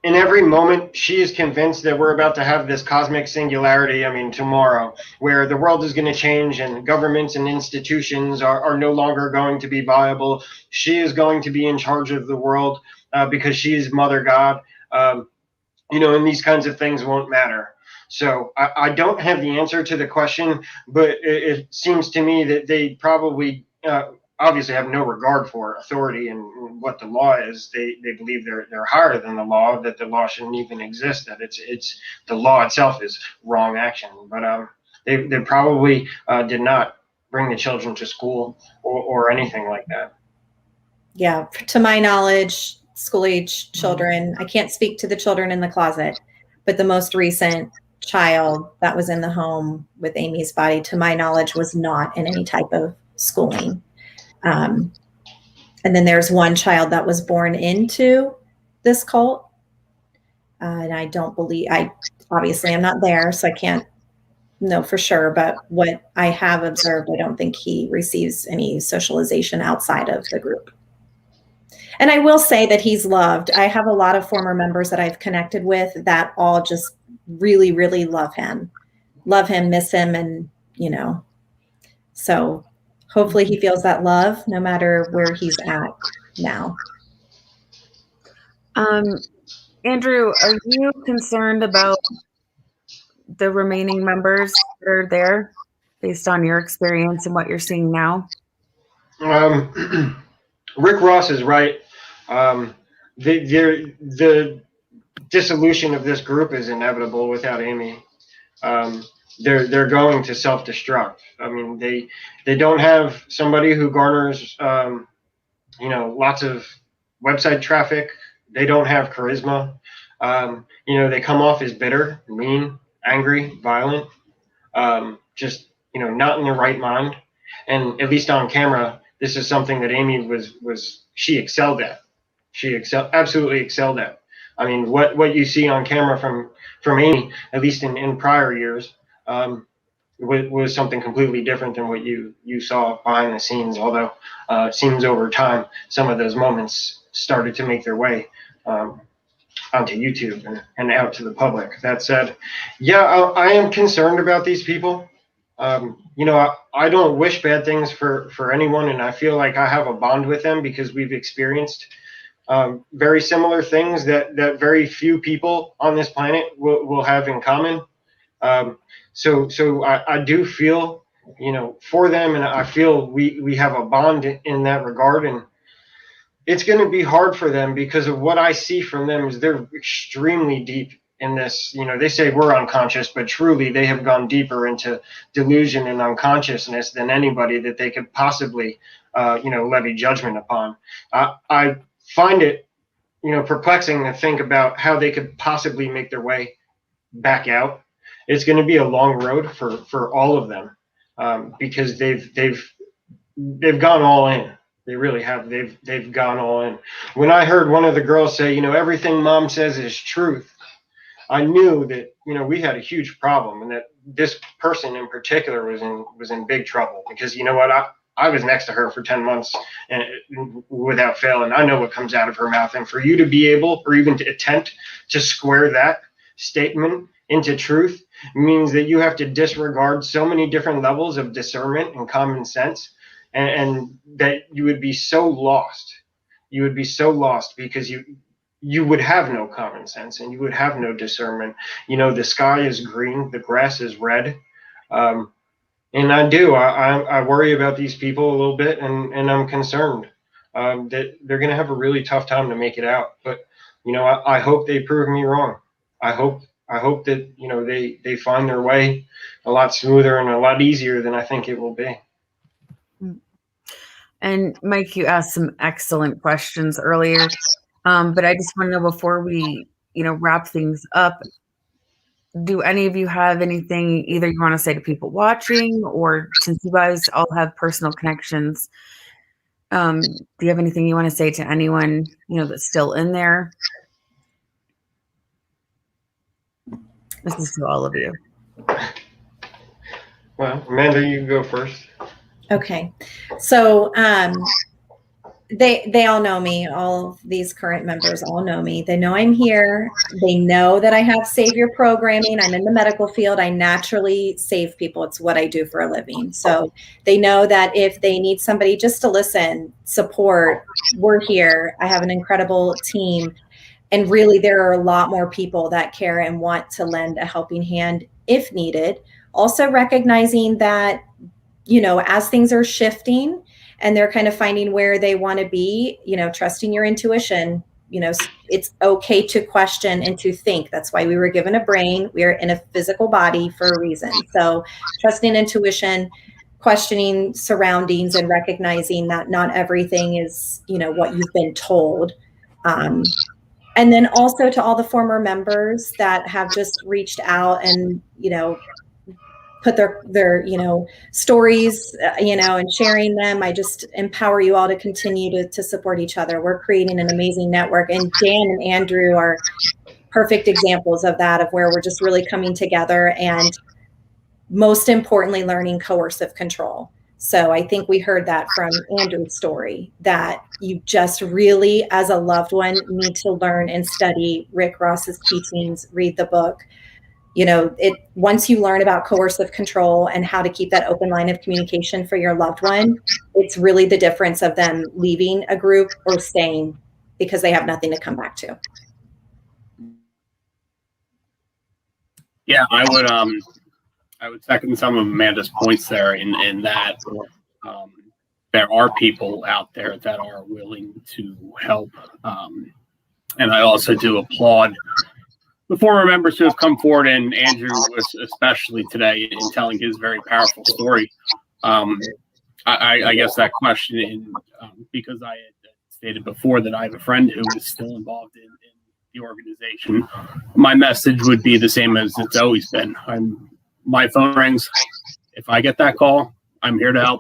in every moment, she is convinced that we're about to have this cosmic singularity, tomorrow, where the world is going to change and governments and institutions are no longer going to be viable. She is going to be in charge of the world because she is Mother God, and these kinds of things won't matter. So I don't have the answer to the question, but it seems to me that they probably obviously have no regard for authority and what the law is. They believe they're higher than the law, that the law shouldn't even exist, that it's the law itself is wrong action. But they probably did not bring the children to school or anything like that. Yeah, to my knowledge, school-age children, I can't speak to the children in the closet, but the most recent child that was in the home with Amy's body, to my knowledge, was not in any type of schooling. And then there's one child that was born into this cult. And I don't believe, obviously I'm not there, so I can't know for sure, but what I have observed, I don't think he receives any socialization outside of the group. And I will say that he's loved. I have a lot of former members that I've connected with that all just really, really love him, miss him. And, so hopefully he feels that love no matter where he's at now. Andrew, are you concerned about the remaining members that are there based on your experience and what you're seeing now? Rick Ross is right. The dissolution of this group is inevitable without Amy. They're going to self-destruct. I mean, they don't have somebody who garners lots of website traffic. They don't have charisma. They come off as bitter, mean, angry, violent, just not in their right mind. And at least on camera, this is something that Amy she excelled at. She absolutely excelled at. I mean, what you see on camera from Amy, at least in prior years, was something completely different than what you saw behind the scenes. Although it seems over time, some of those moments started to make their way onto YouTube and out to the public. That said, yeah, I am concerned about these people. I don't wish bad things for anyone, and I feel like I have a bond with them because we've experienced very similar things that very few people on this planet will have in common. So I do feel, for them, and I feel we have a bond in that regard. And it's going to be hard for them because of what I see from them is they're extremely deep in this. They say we're unconscious, but truly they have gone deeper into delusion and unconsciousness than anybody that they could possibly, levy judgment upon. I find it, perplexing to think about how they could possibly make their way back out. It's going to be a long road for all of them, because they've gone all in. They really have. They've gone all in. When I heard one of the girls say, everything mom says is truth, I knew that, we had a huge problem, and that this person in particular was in big trouble, because you know what? I was next to her for 10 months and without fail, and I know what comes out of her mouth. And for you to be able, or even to attempt to square that statement into truth, means that you have to disregard so many different levels of discernment and common sense, and that you would be so lost. You would be so lost because you would have no common sense and you would have no discernment. The sky is green, the grass is red. And I worry about these people a little bit, and I'm concerned that they're going to have a really tough time to make it out. But, I hope they prove me wrong. I hope that, they find their way a lot smoother and a lot easier than I think it will be. And Mike, you asked some excellent questions earlier, but I just want to know before we, wrap things up, do any of you have anything either you want to say to people watching, or since you guys all have personal connections, do you have anything you want to say to anyone, that's still in there? This is to all of you. Well, Amanda, you go first. Okay. So they all know me. All of these current members all know me. They know I'm here. They know that I have savior programming. I'm in the medical field. I naturally save people. It's what I do for a living. So they know that if they need somebody just to listen, support, we're here. I have an incredible team. And really, there are a lot more people that care and want to lend a helping hand if needed. Also recognizing that, as things are shifting and they're kind of finding where they want to be, trusting your intuition. It's okay to question and to think. That's why we were given a brain. We are in a physical body for a reason. So trusting intuition, questioning surroundings, and recognizing that not everything is, what you've been told. And then also to all the former members that have just reached out and, put their stories, and sharing them. I just empower you all to continue to support each other. We're creating an amazing network, and Dan and Andrew are perfect examples of that, of where we're just really coming together and most importantly, learning coercive control. So I think we heard that from Andrew's story, that you just really, as a loved one, need to learn and study Rick Ross's teachings, read the book. Once you learn about coercive control and how to keep that open line of communication for your loved one, it's really the difference of them leaving a group or staying because they have nothing to come back to. Yeah, I would second some of Amanda's points there in that there are people out there that are willing to help. And I also do applaud the former members who have come forward, and Andrew especially today, in telling his very powerful story. I guess that question, because I had stated before that I have a friend who is still involved in the organization, my message would be the same as it's always been. My phone rings. If I get that call, I'm here to help.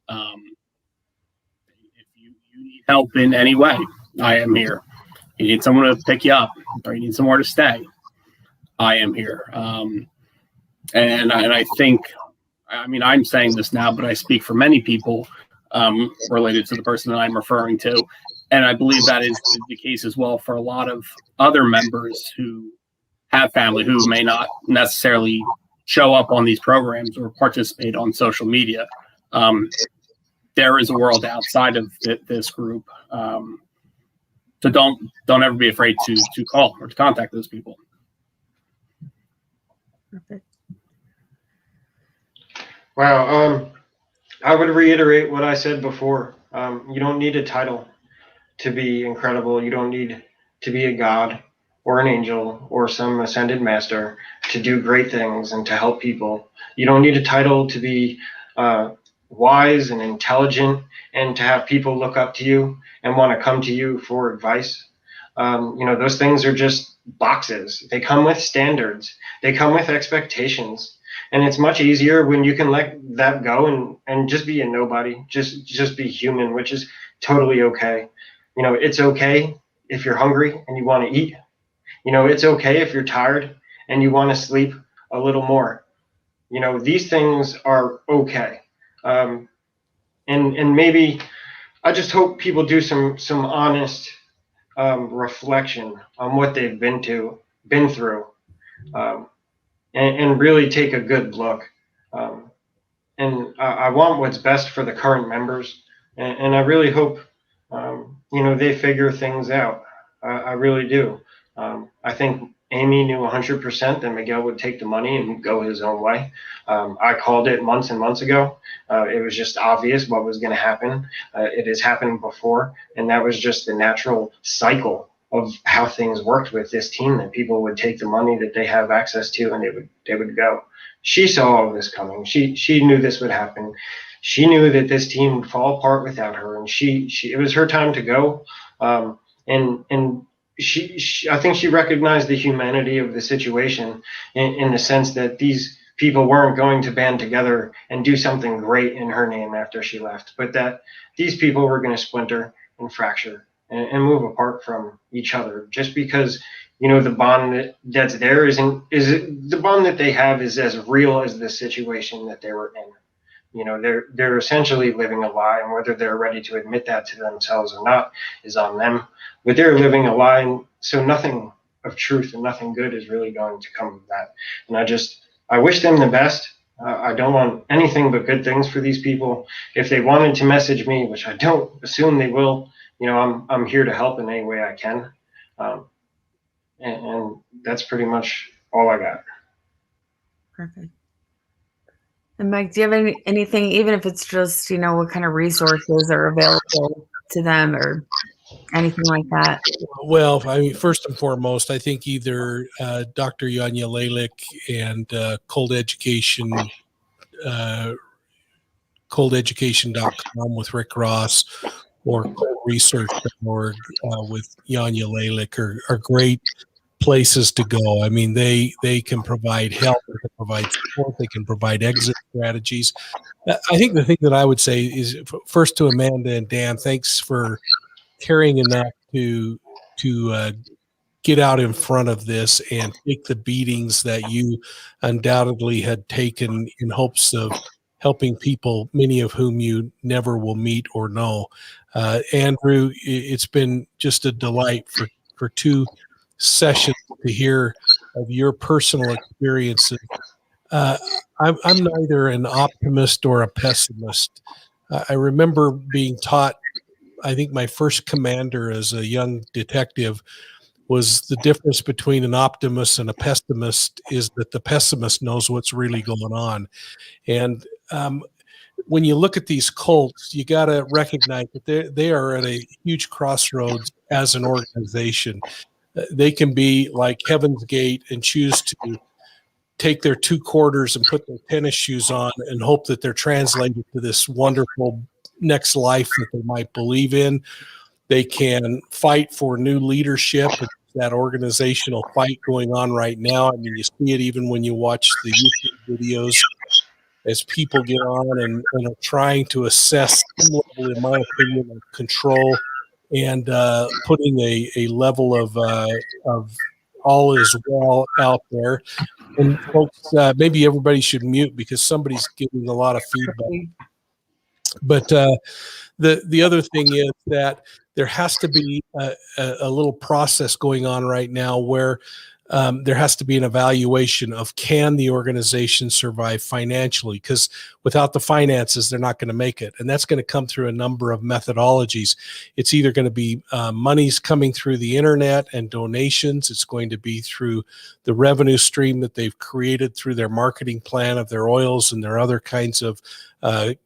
If you need help in any way, I am here. You need someone to pick you up, or you need somewhere to stay, I am here. And I think, I'm saying this now, but I speak for many people related to the person that I'm referring to. And I believe that is the case as well for a lot of other members who have family who may not necessarily show up on these programs or participate on social media. There is a world outside of this group. So don't ever be afraid to call or to contact those people. Perfect. Wow. I would reiterate what I said before. You don't need a title to be incredible. You don't need to be a god or an angel or some ascended master to do great things and to help people. You don't need a title to be wise and intelligent and to have people look up to you and want to come to you for advice. Those things are just boxes. They come with standards. They come with expectations. And it's much easier when you can let that go and just be a nobody, just be human, which is totally okay. It's okay if you're hungry and you want to eat. It's okay if you're tired and you want to sleep a little more. These things are okay. And maybe I just hope people do some honest reflection on what they've been through, and really take a good look. And I want what's best for the current members, and I really hope they figure things out. I really do. I think Amy knew 100% that Miguel would take the money and go his own way. I called it months and months ago. It was just obvious what was going to happen. It has happened before, and that was just the natural cycle of how things worked with this team, that people would take the money that they have access to and they would go. She saw all this coming. She knew this would happen. She knew that this team would fall apart without her, and it was her time to go. And I think she recognized the humanity of the situation in the sense that these people weren't going to band together and do something great in her name after she left, but that these people were going to splinter and fracture and move apart from each other just because, the bond that's there the bond that they have is as real as the situation that they were in. They're essentially living a lie, and whether they're ready to admit that to themselves or not is on them. But they're living a lie, and so nothing of truth and nothing good is really going to come of that. And I wish them the best. I don't want anything but good things for these people. If they wanted to message me, which I don't assume they will, I'm here to help in any way I can. And that's pretty much all I got. Perfect. And Mike, do you have anything, even if it's just, what kind of resources are available to them or anything like that? Well, I mean, first and foremost, I think either Dr. Yanya Lalick and coldeducation.com with Rick Ross, or coldresearch.org with Yanya Lalick are great places to go. I mean, they can provide help, they can provide support, they can provide exit strategies. I think the thing that I would say is, first, to Amanda and Dan, thanks for caring enough to get out in front of this and take the beatings that you undoubtedly had taken in hopes of helping people, many of whom you never will meet or know. Andrew, it's been just a delight for 2 sessions to hear of your personal experiences. I'm neither an optimist or a pessimist. I remember being taught, I think my first commander as a young detective was the difference between an optimist and a pessimist is that the pessimist knows what's really going on. And when you look at these cults, you got to recognize that they are at a huge crossroads as an organization. They can be like Heaven's Gate and choose to take their 2 quarters and put their tennis shoes on and hope that they're translated to this wonderful next life that they might believe in. They can fight for new leadership. That organizational fight going on right now. I mean, you see it even when you watch the YouTube videos as people get on and are trying to assess some level, in my opinion, of control and putting a level of all is well out there. And folks, maybe everybody should mute because somebody's giving a lot of feedback. But the other thing is that there has to be a little process going on right now where there has to be an evaluation of, can the organization survive financially? Because without the finances, they're not going to make it. And that's going to come through a number of methodologies. It's either going to be monies coming through the internet and donations. It's going to be through the revenue stream that they've created through their marketing plan of their oils and their other kinds of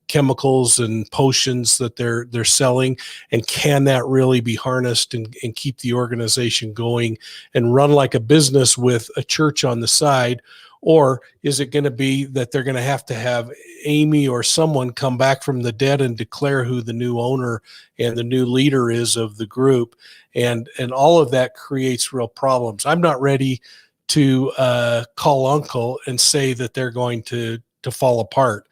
chemicals and potions that they're selling. And can that really be harnessed and keep the organization going and run like a business with a church on the side? Or is it going to be that they're going to have Amy or someone come back from the dead and declare who the new owner and the new leader is of the group? And all of that creates real problems. I'm not ready to call uncle and say that they're going to fall apart.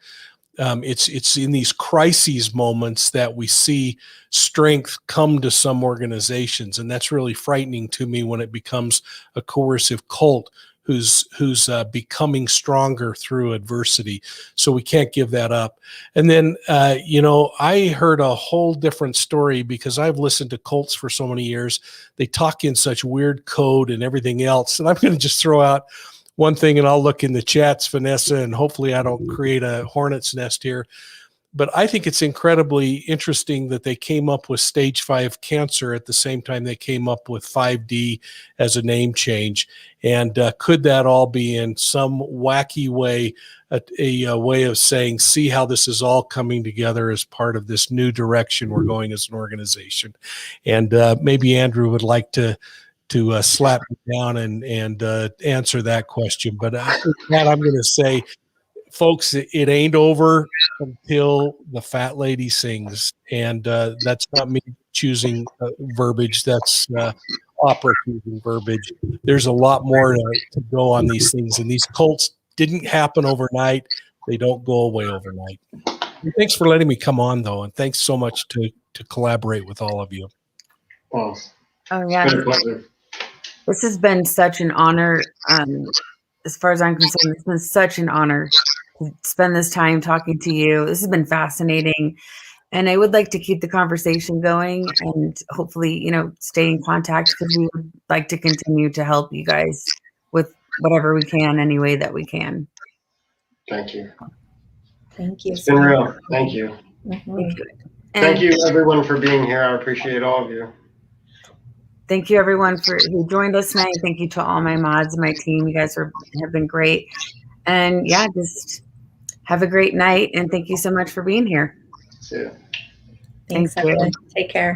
It's in these crises moments that we see strength come to some organizations, and that's really frightening to me when it becomes a coercive cult who's becoming stronger through adversity. So we can't give that up. And then, I heard a whole different story because I've listened to cults for so many years. They talk in such weird code and everything else. And I'm going to just throw out one thing, and I'll look in the chats, Vanessa, and hopefully I don't create a hornet's nest here. But I think it's incredibly interesting that they came up with stage 5 cancer at the same time they came up with 5D as a name change. And could that all be in some wacky way, a way of saying, see how this is all coming together as part of this new direction we're going as an organization? And maybe Andrew would like to slap me down and answer that question. But Matt, I'm going to say, folks, it ain't over until the fat lady sings. And that's not me choosing verbiage. That's opera choosing verbiage. There's a lot more to go on these things. And these cults didn't happen overnight. They don't go away overnight. And thanks for letting me come on, though. And thanks so much to collaborate with all of you. Well, Oh, yeah. it's been a pleasure. This has been such an honor. As far as I'm concerned, it's been such an honor to spend this time talking to you. This has been fascinating. And I would like to keep the conversation going and hopefully, stay in contact, because we would like to continue to help you guys with whatever we can, any way that we can. Thank you. Thank you. It's been real. Thank you. Mhm. Thank you. Thank you, everyone, for being here. I appreciate all of you. Thank you, everyone, who joined us tonight. Thank you to all my mods and my team. You guys have been great. And yeah, just Have a great night, and thank you so much for being here. So. Thanks, Thank you. everyone. Take care.